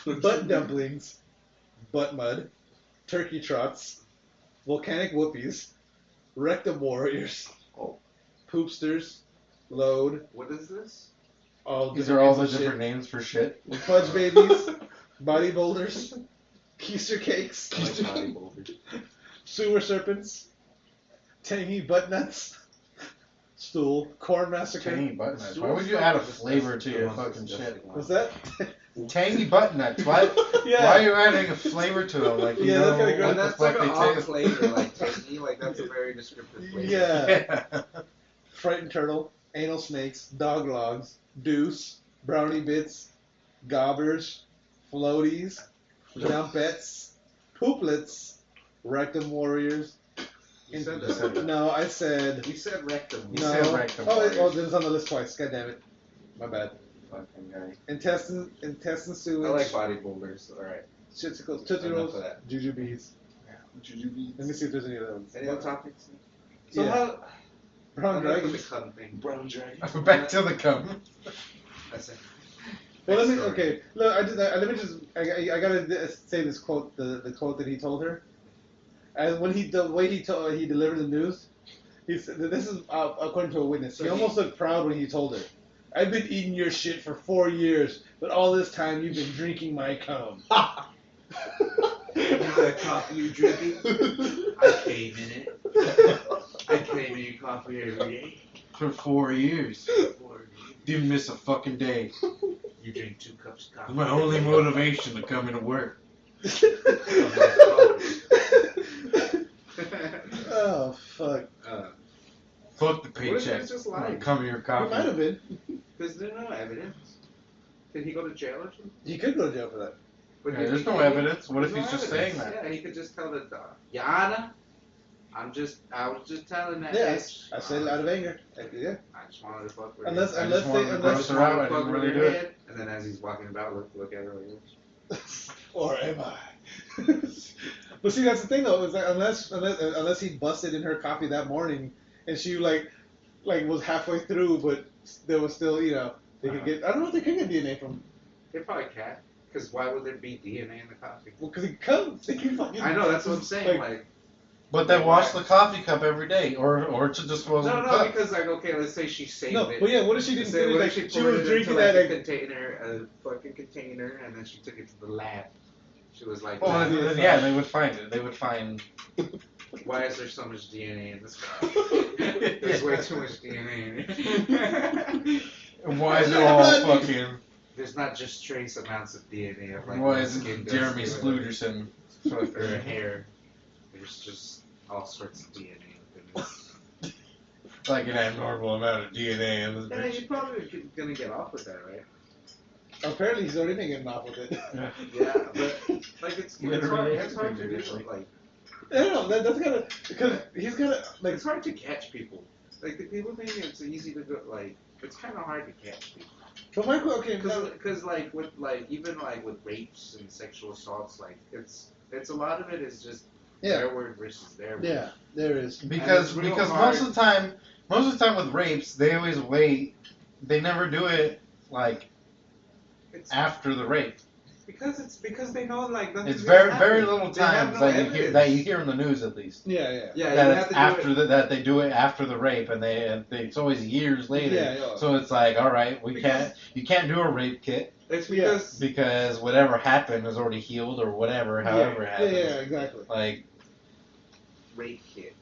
B: butt dumplings, butt mud, turkey trots, volcanic whoopies, rectum warriors, poopsters, load,
E: What is this?
B: all
D: These are all the
B: kinds of
D: different names for shit.
B: shit, fudge babies, bodybuilders, keister cakes,
E: I like bodybuilders.
B: sewer serpents, tangy butt nuts, stool, corn massacre.
D: Tangy butt nuts. Why would you add a flavor to your fucking shit?
B: What's that?
D: Tangy butt nuts. Why?
B: Yeah.
D: Why are you adding a flavor to them? Like you
B: Yeah,
D: know
B: that's kinda gross.
D: what the
E: That's
D: fuck
E: like an
D: they
E: off
D: taste.
E: flavor, like tangy, like that's a very descriptive flavor.
B: Yeah.
D: Yeah.
B: Frightened turtle, anal snakes, dog logs, deuce, brownie bits, gobbers, floaties, dumpettes, pooplets, rectum warriors.
E: You said that.
B: No, I said
E: You said rectum.
D: You
B: no.
D: said rectum
B: Oh,
D: warriors.
B: it was on the list twice. God damn it. My bad.
E: Fucking guy.
B: Intestine
E: I
B: sewage.
E: like bodybuilders. All right.
B: Shitsicles, Tootsie
E: Enough
B: Rolls,
E: of that.
B: Jujubes. Let me see if there's any other ones.
E: Any other topics? So
B: Yeah.
E: how?
B: Brown
E: how
B: dragon.
E: the cum thing.
H: Brown dragon.
D: Back to the cum.
E: That's it.
B: Well, let me.
E: Story.
B: Okay, look. Let me just. I gotta say this quote. The quote that he told her. And when the way he delivered the news, he said this is according to a witness. He almost looked proud when he told her, "I've been eating your shit for 4 years, but all this time you've been drinking my cum."
E: You know that coffee you're drinking? I came in it. I came in your coffee every day.
D: For 4 years. Didn't miss a fucking day.
E: You drink 2 cups of coffee.
D: My only motivation to come into work.
B: Oh fuck!
D: Fuck the
E: What if
D: paycheck.
E: he's just
D: I'm gonna
E: lying?
D: come to your
B: He
D: coffee.
B: might have been.
E: There's no evidence. Did he go to jail or something?
B: He could go to jail for that.
E: But
D: Yeah,
E: he-
D: there's
E: he-
D: no evidence. What if
E: there's
D: he's
E: no
D: just
E: evidence.
D: saying that?
E: Yeah, he could just tell the Your Honor, I was just telling that
B: Yeah,
E: bitch.
B: I said it out of anger. Yeah.
E: I just wanted to fuck with
B: Unless
E: her.
D: I just wanted to
B: unless
D: gross her out. I
E: Fuck
D: didn't
E: with
D: really
E: her
D: do it.
E: head, and then as he's walking about, look at her like this.
B: Or am I? But see, that's the thing though. Is that unless he busted in her coffee that morning, and she like was halfway through, but there was still they could get. I don't know if they could get DNA from.
E: They probably can. Because why would there be DNA in the coffee?
B: Well, because he comes. He fucking.
E: I know, that's what I'm saying. Like
D: But they wash the coffee cup every day, or it's a disposable
E: No,
D: cup.
E: because like okay, let's say she saved it.
B: But yeah, what if she didn't finish? Like she was drinking
E: like
B: that
E: a container, a fucking container, and then she took it to the lab. She was like,
D: well, then, yeah, they would find it. They would find.
E: Why is there so much DNA in this coffee? There's way too much DNA in it.
D: And why is it all fucking?
E: There's not just trace amounts of DNA of like.
D: Why is Jeremy Spluderson
E: her hair? There's just all sorts of DNA within this.
D: Like an abnormal amount of DNA in this
E: Yeah,
D: bitch.
E: you're probably gonna get off with that, right?
B: Apparently he's already getting off with it.
E: Yeah, but like it's hard to do like.
B: I don't know. That's gotta because he's gotta like.
E: It's hard to catch people. Like the people think it's easy to go. Like it's kind of hard to catch people.
B: But Michael, okay,
E: because like with like even like with rapes and sexual assaults, like it's a lot of it is just their word versus their word.
B: Yeah, there is.
D: Because most of the time with rapes, they always wait. They never do it like after the rape.
E: Because they know like nothing's
D: it's very
E: happen.
D: very little times that you hear in the news at least.
B: Yeah.
D: That it's after that they do it after the rape, and it's always years later.
B: Yeah.
D: So it's like, all right, you can't do a rape kit.
E: It's
D: because whatever happened is already healed or whatever, however it happened.
B: Yeah, exactly.
D: Like
E: rape kit.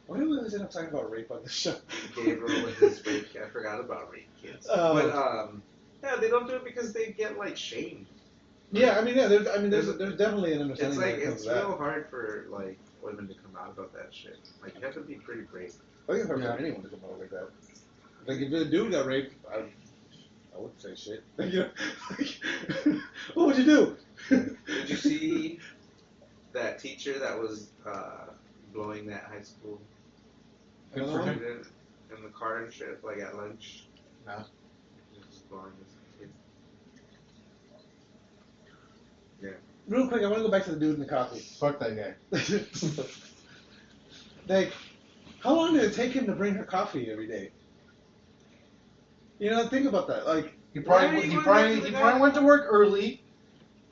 B: Why do we always end up talking about rape on this show?
E: Gabriel with his rape kit. I forgot about rape kits. But yeah, they don't do it because they get like shamed.
B: Yeah, I mean, there's definitely an understanding.
E: It's real hard for like women to come out about that shit. Like you have to be pretty brave.
B: I think it's hard for anyone to come out like that. Like if a dude got raped, I wouldn't say shit. You know, what would you do?
E: Did you see that teacher that was blowing that high school student in the car and shit, like at lunch?
D: No.
E: Just blowing this kid. Yeah.
B: Real quick, I want to go back to the dude in the coffee.
D: Fuck that guy.
B: Like, how long did it take him to bring her coffee every day? You know, think about that. Like,
D: he probably went to work early.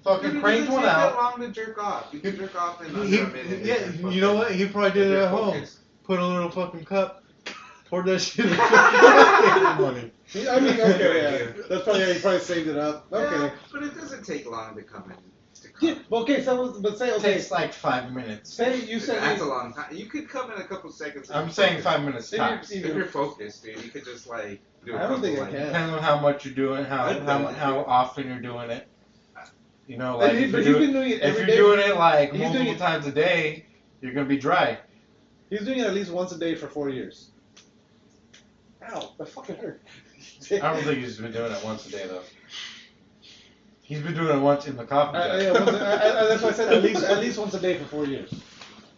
D: Fucking cranked one out.
E: It doesn't take that long to jerk off. You can jerk off in under a minute.
D: Yeah, you know what? He probably did it at home. Put a little fucking cup. Poured that shit in the money.
B: I mean, okay, yeah. That's probably he probably saved it up. Okay.
E: Yeah, but it doesn't take long to come in.
B: Yeah, okay, but say, okay.
D: It takes like 5 minutes.
B: Say you said
E: that's a long time. You could come in a couple seconds.
D: I'm saying 5 minutes tops.
E: If you're focused, dude, you could just like do a
B: I don't think I
E: like,
B: can.
D: Depends on how much you're doing, how often you're doing it. You know, like
B: if you're
D: doing it like multiple times a day, you're gonna be dry.
B: He's doing it at least once a day for 4 years. Ow, that fucking hurt.
D: I don't think he's been doing it once a day though. He's been doing it once in the coffee shop.
B: That's why I said at least once a day for 4 years.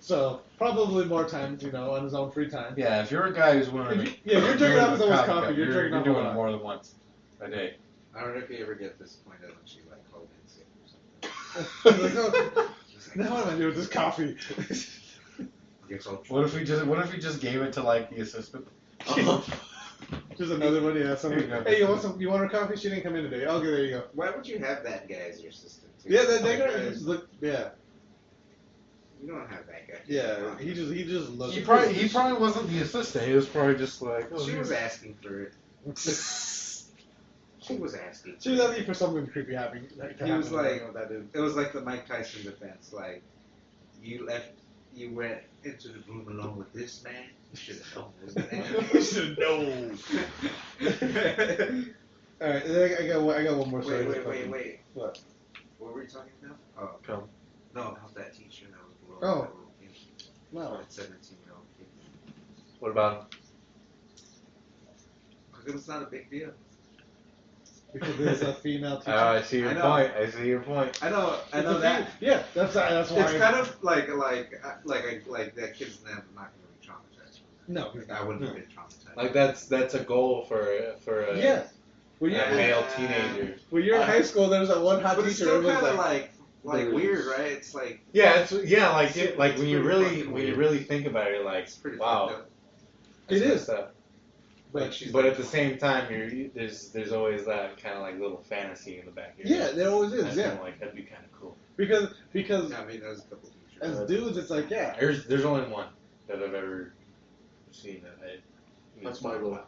B: So probably more times, you know, on his own free time.
D: Yeah, if you're a guy who's willing to,
B: you're drinking off his own coffee. You're
D: doing it more than once a day.
E: I don't know if you ever get disappointed when she like called in sick or something.
B: Like, oh, now what am I doing with this coffee?
D: What if we just gave it to like the assistant?
B: Just another one, yeah. Hey, you want her coffee? She didn't come in today. Okay, there you go.
E: Why would you have that guy as your assistant?
B: Yeah, that guy just look. Yeah.
E: You don't have that guy.
B: Yeah, he just looks.
D: He probably wasn't the assistant. He was probably just like. Oh,
E: she was asking for it. She was asking.
B: She was asking for something creepy happening.
E: He was like, it was like the Mike Tyson defense. Like, you went into the room alone with this man. You should have known this man.
B: You should have known. All right, I got one more story.
E: Wait.
B: What?
E: What were we talking about? Oh,
D: come.
E: No, about that teacher that was blowing that little kid.
B: No.
E: That 17-year-old kid.
D: What about him?
E: Because it's not a big deal.
B: Because there's a female teacher.
D: I see your point. I see your point.
E: I know that.
B: Yeah, that's why.
E: It's kind of like that kid's not going to be traumatized.
B: No,
E: I wouldn't have been traumatized.
D: Like that's a goal for a male teenager.
B: When you're in high school, there's that one hot
E: but
B: teacher.
E: It's still kind of like weird, right? It's like
D: like when you really think about it, you're like, wow,
B: it is.
D: But at the same time, there's always that kind of like little fantasy in the back of your head.
B: Yeah, there always is. Yeah,
D: like that'd be kind of cool.
B: Because
E: I mean, there's a couple teachers.
B: As dudes, it's like, yeah.
D: There's only one that I've ever seen that I.
H: That's my goal.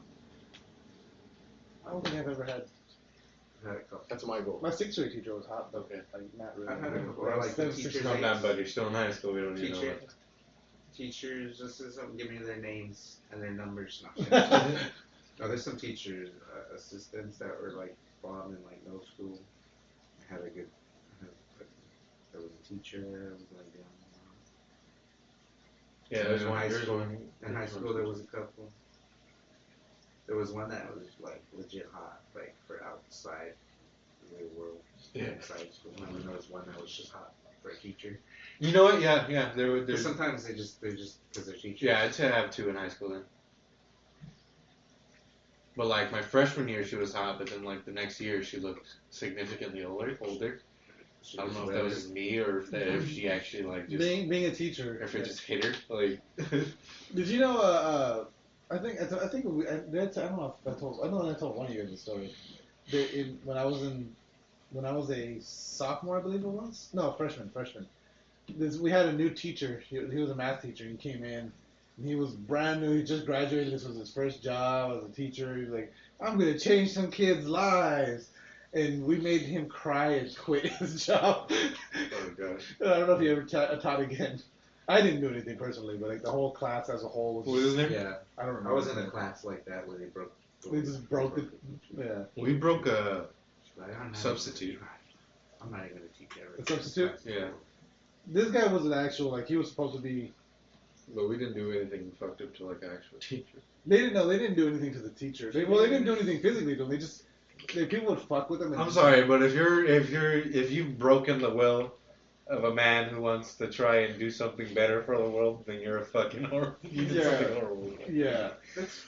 B: I don't think I've ever had.
H: That's my goal.
B: My 6th grade teacher was hot, though.
D: Okay.
B: Like, not really.
E: I've had a couple.
B: Like,
E: Like
B: seven,
E: teachers.
B: six,
D: Not that, but you're still in high school. We don't need to know that.
E: Teachers, this is something. Give me their names and their numbers. No, no, there's some teachers, assistants that were like bomb in like middle school. I had a good. There was a teacher. It was like
D: Yeah, there's one.
E: In high school, there was a couple. There was one that was like legit hot, like for outside the real world.
D: Yeah.
E: Inside school. And then there was one that was just hot for a teacher.
D: You know what? Yeah. There's
E: Sometimes they're just because they're teachers.
D: Yeah, I'd say I have 2 in high school then. But like my freshman year, she was hot, but then like the next year, she looked significantly older. I don't know if that was just me or if she actually like just
B: being a teacher.
D: If it just hit her like.
B: Did you know? I think I don't know if I told. I know I told one of you the story. When I was a sophomore, I believe it was. No, freshman. We had a new teacher. He was a math teacher. He came in. And he was brand new. He just graduated. This was his first job as a teacher. He was like, "I'm gonna change some kids' lives." And we made him cry and quit his job.
D: Oh gosh.
B: I don't know if he ever taught again. I didn't do anything personally, but like the whole class as a whole was.
D: What was his name?
E: Yeah.
B: I don't remember.
E: I was in a class like that where they broke.
B: They just broke it. Yeah.
D: We broke a
E: I'm
D: substitute.
E: I'm not even gonna teach everything.
B: A substitute?
D: Yeah.
B: This guy was an actual, like, he was supposed to be.
D: But we didn't do anything fucked up to like an actual teacher.
B: They didn't do anything to the teacher. They didn't do anything physically to him. People would fuck with him.
D: I'm sorry, but if you've broken the will of a man who wants to try and do something better for the world, then you're a fucking horrible. You did something horrible.
B: Yeah.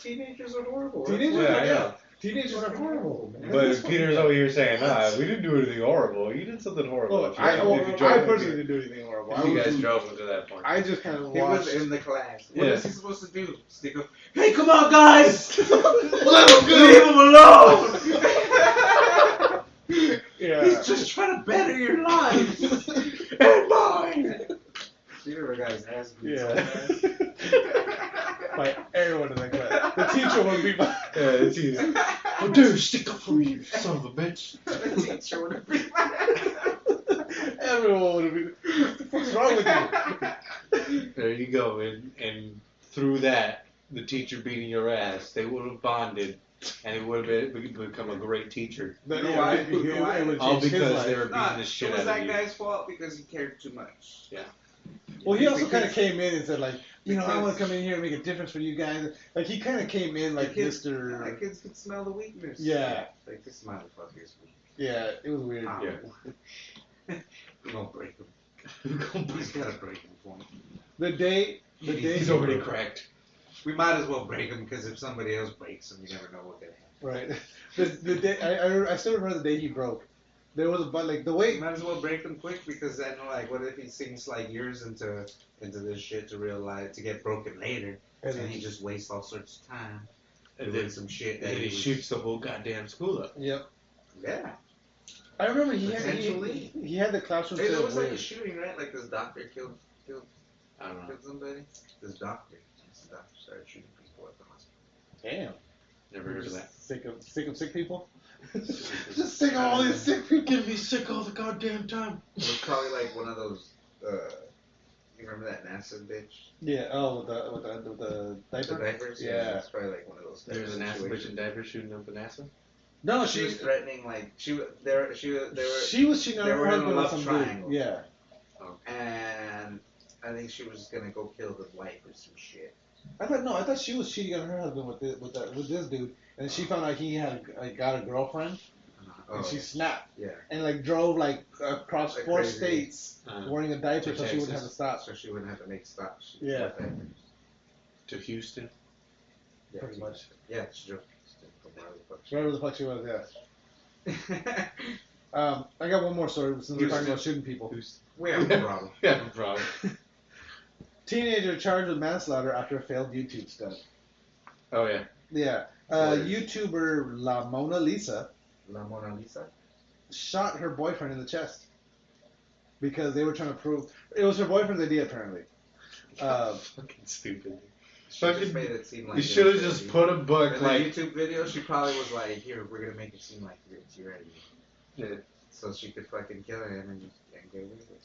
E: Teenagers are horrible.
B: Teenagers are horrible. Man.
D: But Peter's over here saying, we didn't do anything horrible. You did something horrible.
B: Well, I personally didn't do anything horrible.
D: You guys drove him to that point.
B: I just kind of watched.
E: He was in the class. What is he supposed to do? Stick up.
B: Hey, come on, guys!
E: Leave him alone!
B: Yeah.
E: He's just trying to better your life. And mine! You remember guys ass beats
B: By everyone in that class. The teacher would be by.
D: Yeah, the teacher. How dare you stick up for me, you son of a bitch.
E: The teacher would be
B: Everyone would be. What the fuck's wrong with you?
D: There you go. And through that, the teacher beating your ass, they would have bonded. And it would have become a great teacher. All because they were beating the shit out of you.
E: It was that guy's fault because he cared too much.
D: Yeah.
B: Well, he also kind of came in and said, like, I want to come in here and make a difference for you guys. Like, he kind of came in like Mr.
E: Like, kids could smell the weakness.
B: Yeah.
E: Like, this motherfucker is weak.
B: Yeah, it was weird.
D: Yeah.
E: We're going to break him. He's got to break him for me.
B: The day
D: he's already cracked.
E: We might as well break him because if somebody else breaks him, you never know what could happen.
B: Right. The day I still remember the day he broke. There was the way.
E: Might as well break him quick because then like what if he sinks like years into this shit to realize to get broken later and he just wastes all sorts of time
D: And
E: doing
D: then
E: some shit
D: and
E: that
D: he shoots the whole goddamn school up.
B: Yep.
E: Yeah.
B: I remember he had the classroom.
E: Hey, there was like a shooting, right? Like this doctor killed
D: I don't know.
E: killed somebody. This doctor started shooting people at the hospital.
B: Damn.
D: Never heard of that.
B: Sick of sick people. Just sick of all these sick people.
D: Get me sick all the goddamn time.
E: It was probably like one of those. You remember that NASA bitch?
B: Yeah. Oh, with the diaper.
E: The diapers.
B: Yeah.
E: It's probably like one of those.
D: There's a NASA bitch in diapers shooting up the NASA.
B: No,
E: she was threatening like she was
B: cheating on her husband with some
E: triangle.
B: dude. Yeah.
E: And I think she was gonna go kill the wife or some shit.
B: I thought she was cheating on her husband with this dude, and she found out he had got a girlfriend, and she snapped.
E: Yeah.
B: And drove across
E: like
B: 4
E: crazy.
B: states wearing a diaper so she wouldn't have to stop.
E: So she wouldn't have to make stops.
B: Yeah.
D: To Houston.
E: Yeah,
B: Pretty much.
E: Yeah, she drove from wherever the fuck she
B: Wherever the fuck she was, yeah. I got one more story since we're talking about shooting people.
E: We have a problem.
D: Yeah, no problem.
B: Teenager charged with manslaughter after a failed YouTube stunt.
D: Oh yeah.
B: Yeah. YouTuber RamonaLisa
E: RamonaLisa
B: shot her boyfriend in the chest because they were trying to prove it was her boyfriend's idea apparently.
D: Fucking stupid.
E: She just made it seem like
D: you should have just put a book
E: in
D: like
E: the YouTube video. She probably was like, "Here, we're gonna make it seem like you're ready."
D: Yeah.
E: So she could fucking kill him and get away with it.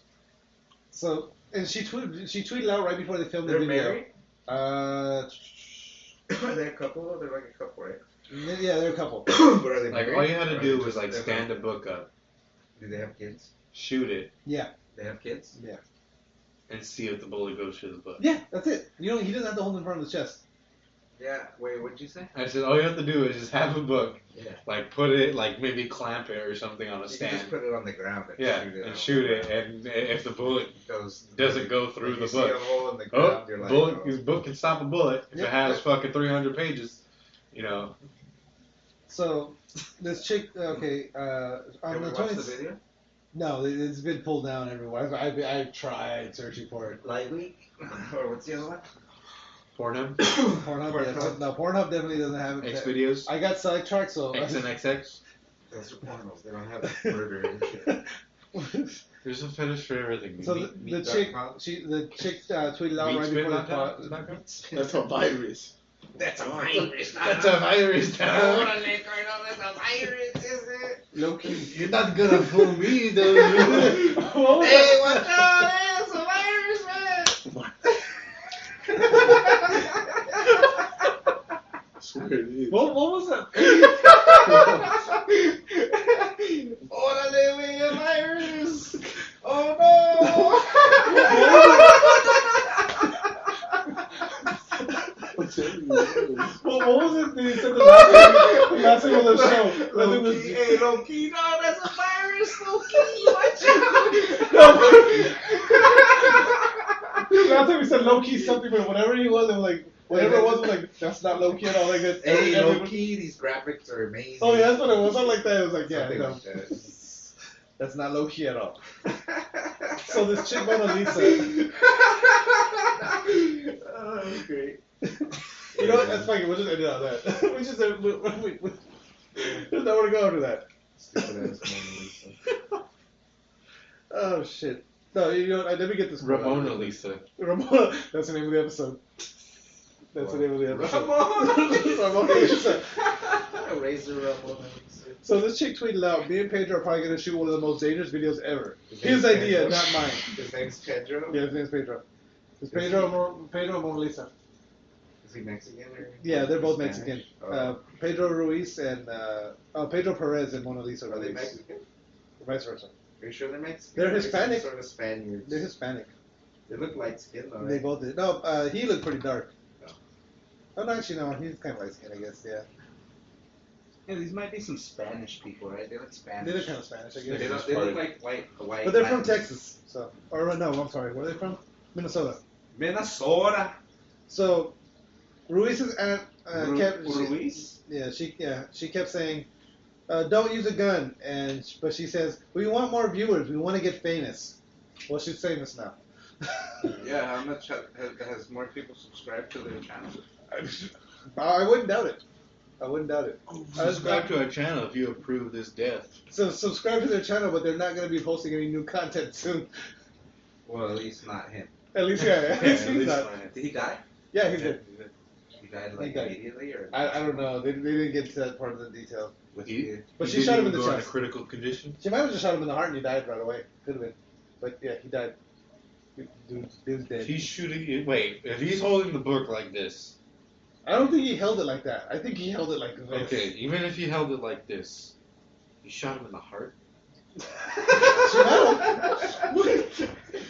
B: So and she tweeted out right before they filmed
E: They're
B: the video.
E: married?
B: Are
E: They're a couple. They're like a couple, right?
B: Yeah, they're a couple.
E: But are they
D: Like
E: married?
D: all you had to
E: Or are
D: do
E: they
D: was
E: just
D: like stand a book up,
E: Do they have kids?
D: shoot it,
B: Yeah,
E: They have kids?
B: yeah,
D: and see if the bullet goes through the book.
B: yeah. That's it. You know, he doesn't have to hold it in front of his chest.
E: Yeah. Wait, what'd you say?
D: I said all you have to do is just have a book,
E: Yeah.
D: like put it, like maybe clamp it or something on a
E: You can
D: stand.
E: just put it on the ground and
D: Yeah,
E: shoot it.
D: and
E: on
D: shoot
E: the
D: it,
E: ground.
D: and if the bullet
E: Goes,
D: doesn't go through
E: you
D: the
E: see
D: book,
E: a hole in the ground, you're like,
D: bullet,
E: oh.
D: his book can stop a bullet if
B: Yep.
D: it has fucking 300 pages. You know.
B: So this chick, okay, on
E: Have
B: the
E: we watched
B: 20th.
E: the video?
B: No, it's been pulled down everywhere. I tried searching for it.
E: Lightly? Or what's the other one?
D: Pornhub,
B: Pornhub,
E: Pornhub?
B: no, Pornhub definitely doesn't have it.
D: X videos,
B: I got sidetracked, so
D: X and XX.
E: Those are pornos. They don't have murder and shit.
D: There's a fetish for everything.
B: so
D: Meat-
B: the
D: meat
B: chick,
E: .com?
B: the chick tweeted out right before the pot.
H: That's a virus.
E: That's a virus.
D: That's a virus.
E: That's a virus, is it?
B: Low key.
D: You're not gonna fool me, though.
B: What was
E: Hey,
B: that?
E: watch out! Hey, it's a virus, man!
H: I swear it is.
B: What was that?
E: Órale, güey, a virus! Oh no!
H: I'm telling you, it is.
B: What was it that he said the last thing on the show? I think it
E: Low
B: was-
E: key, hey, low key, no, that's a virus, low key, watch out!
B: Last time we said low key something, but whatever he was, it was like whatever it was like that's not low key at all. Like that.
E: Hey,
B: everybody-
E: low key, these graphics are amazing.
B: Oh yeah, that's what it was. Something like that. It was like yeah,
E: Something
B: no,
E: like that.
B: that's not low key at all. So this chick RamonaLisa,
E: Oh, that's great.
B: you know what? That's fucking. We'll just end it on that. We just there's nowhere to go after that.
E: Stupid ass Mona Lisa.
B: Oh shit. No, you know what? Let me get this. quote out.
D: RamonaLisa.
B: Ramona. That's the name of the episode. That's the name of the episode.
E: Ramona
B: RamonaLisa.
E: Razor Ramona Lisa.
B: So this chick tweeted out, me and Pedro are probably going to shoot one of the most dangerous videos ever.
E: His
B: His
E: name's
B: idea,
E: Pedro?
B: not mine.
E: His name's Pedro?
B: Yeah, his name's Pedro. It's Pedro and Mona Lisa.
E: Is he Mexican or?
B: Yeah, they're both
E: Spanish?
B: Mexican.
E: Oh.
B: Pedro Ruiz and Pedro Perez and Mona Lisa
E: Are they
B: Ruiz.
E: Mexican?
B: Vice versa.
E: Are you sure they're Mexican?
B: They're
E: Or
B: Hispanic.
E: some sort of Spaniards.
B: They're Hispanic.
E: They look light skinned though.
B: They
E: Right?
B: both did. No, he looked pretty dark.
E: Oh.
B: Oh, no, actually, no, he's kind of light skinned, I guess, yeah.
E: Yeah, these might be some Spanish people, right? They look Spanish.
B: They look kind of Spanish, I
E: They,
B: guess.
E: don't, they look like white.
B: But they're from
E: Latins.
B: Texas, so. Or, no, I'm sorry, where are they from? Minnesota.
E: Minnesota.
B: So, Ruiz's aunt kept.
E: Ruiz?
B: She kept saying, "Don't use a gun," but she says, "We want more viewers. We want to get famous." Well, she's famous now.
E: Yeah, how much has more people subscribed to their channel?
B: I wouldn't doubt it. I wouldn't doubt it.
D: Subscribe to our channel if you approve this death.
B: So subscribe to their channel, but they're not going to be posting any new content soon.
E: Well, at least not him.
B: At least, yeah, at least he's not.
E: Did he die?
B: Yeah, he's dead.
E: He died
B: He died.
E: immediately, or
B: I don't know. They didn't get to that part of the detail.
E: was
D: He-
E: he?
B: But
D: He
B: she shot
D: didn't
B: him in the
D: go in a
B: chest.
D: critical condition.
B: She might have just shot him in the heart and he died right away. Could have been. But yeah, he died. Dude's dead.
D: He's shooting it. Wait, if he's holding the book like this.
B: I don't think he held it like that. I think he held it like this.
D: Okay, even if he held it like this, he shot him in the heart.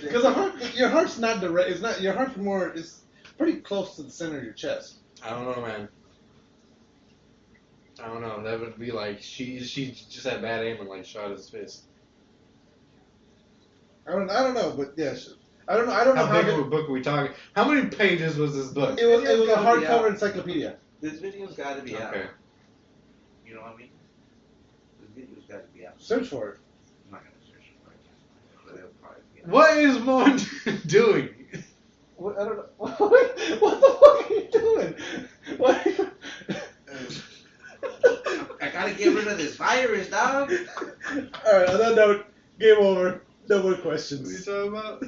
B: Because your heart's not direct. It's not. Your heart's more. It's pretty close to the center of your chest.
D: I don't know, man. I don't know. That would be like she just had bad aim and like shot his fist.
B: I don't know, but yeah, I don't know. I don't know
D: How big of a book are we talking? How many pages was this book?
B: It was a
E: Video's gotta be
B: hardcover
E: out.
B: encyclopedia.
E: This video's got to be out.
D: Okay.
E: You know what I mean? This video's got to be out.
B: Search for it.
E: I'm not gonna search for it, but it'll probably be out.
D: What is Mon doing?
B: What, I don't know. What the fuck are you doing? What?
E: I gotta get rid of this virus, dog.
B: All right. On that note, game over. No more
E: What are you
B: questions.
E: talking about?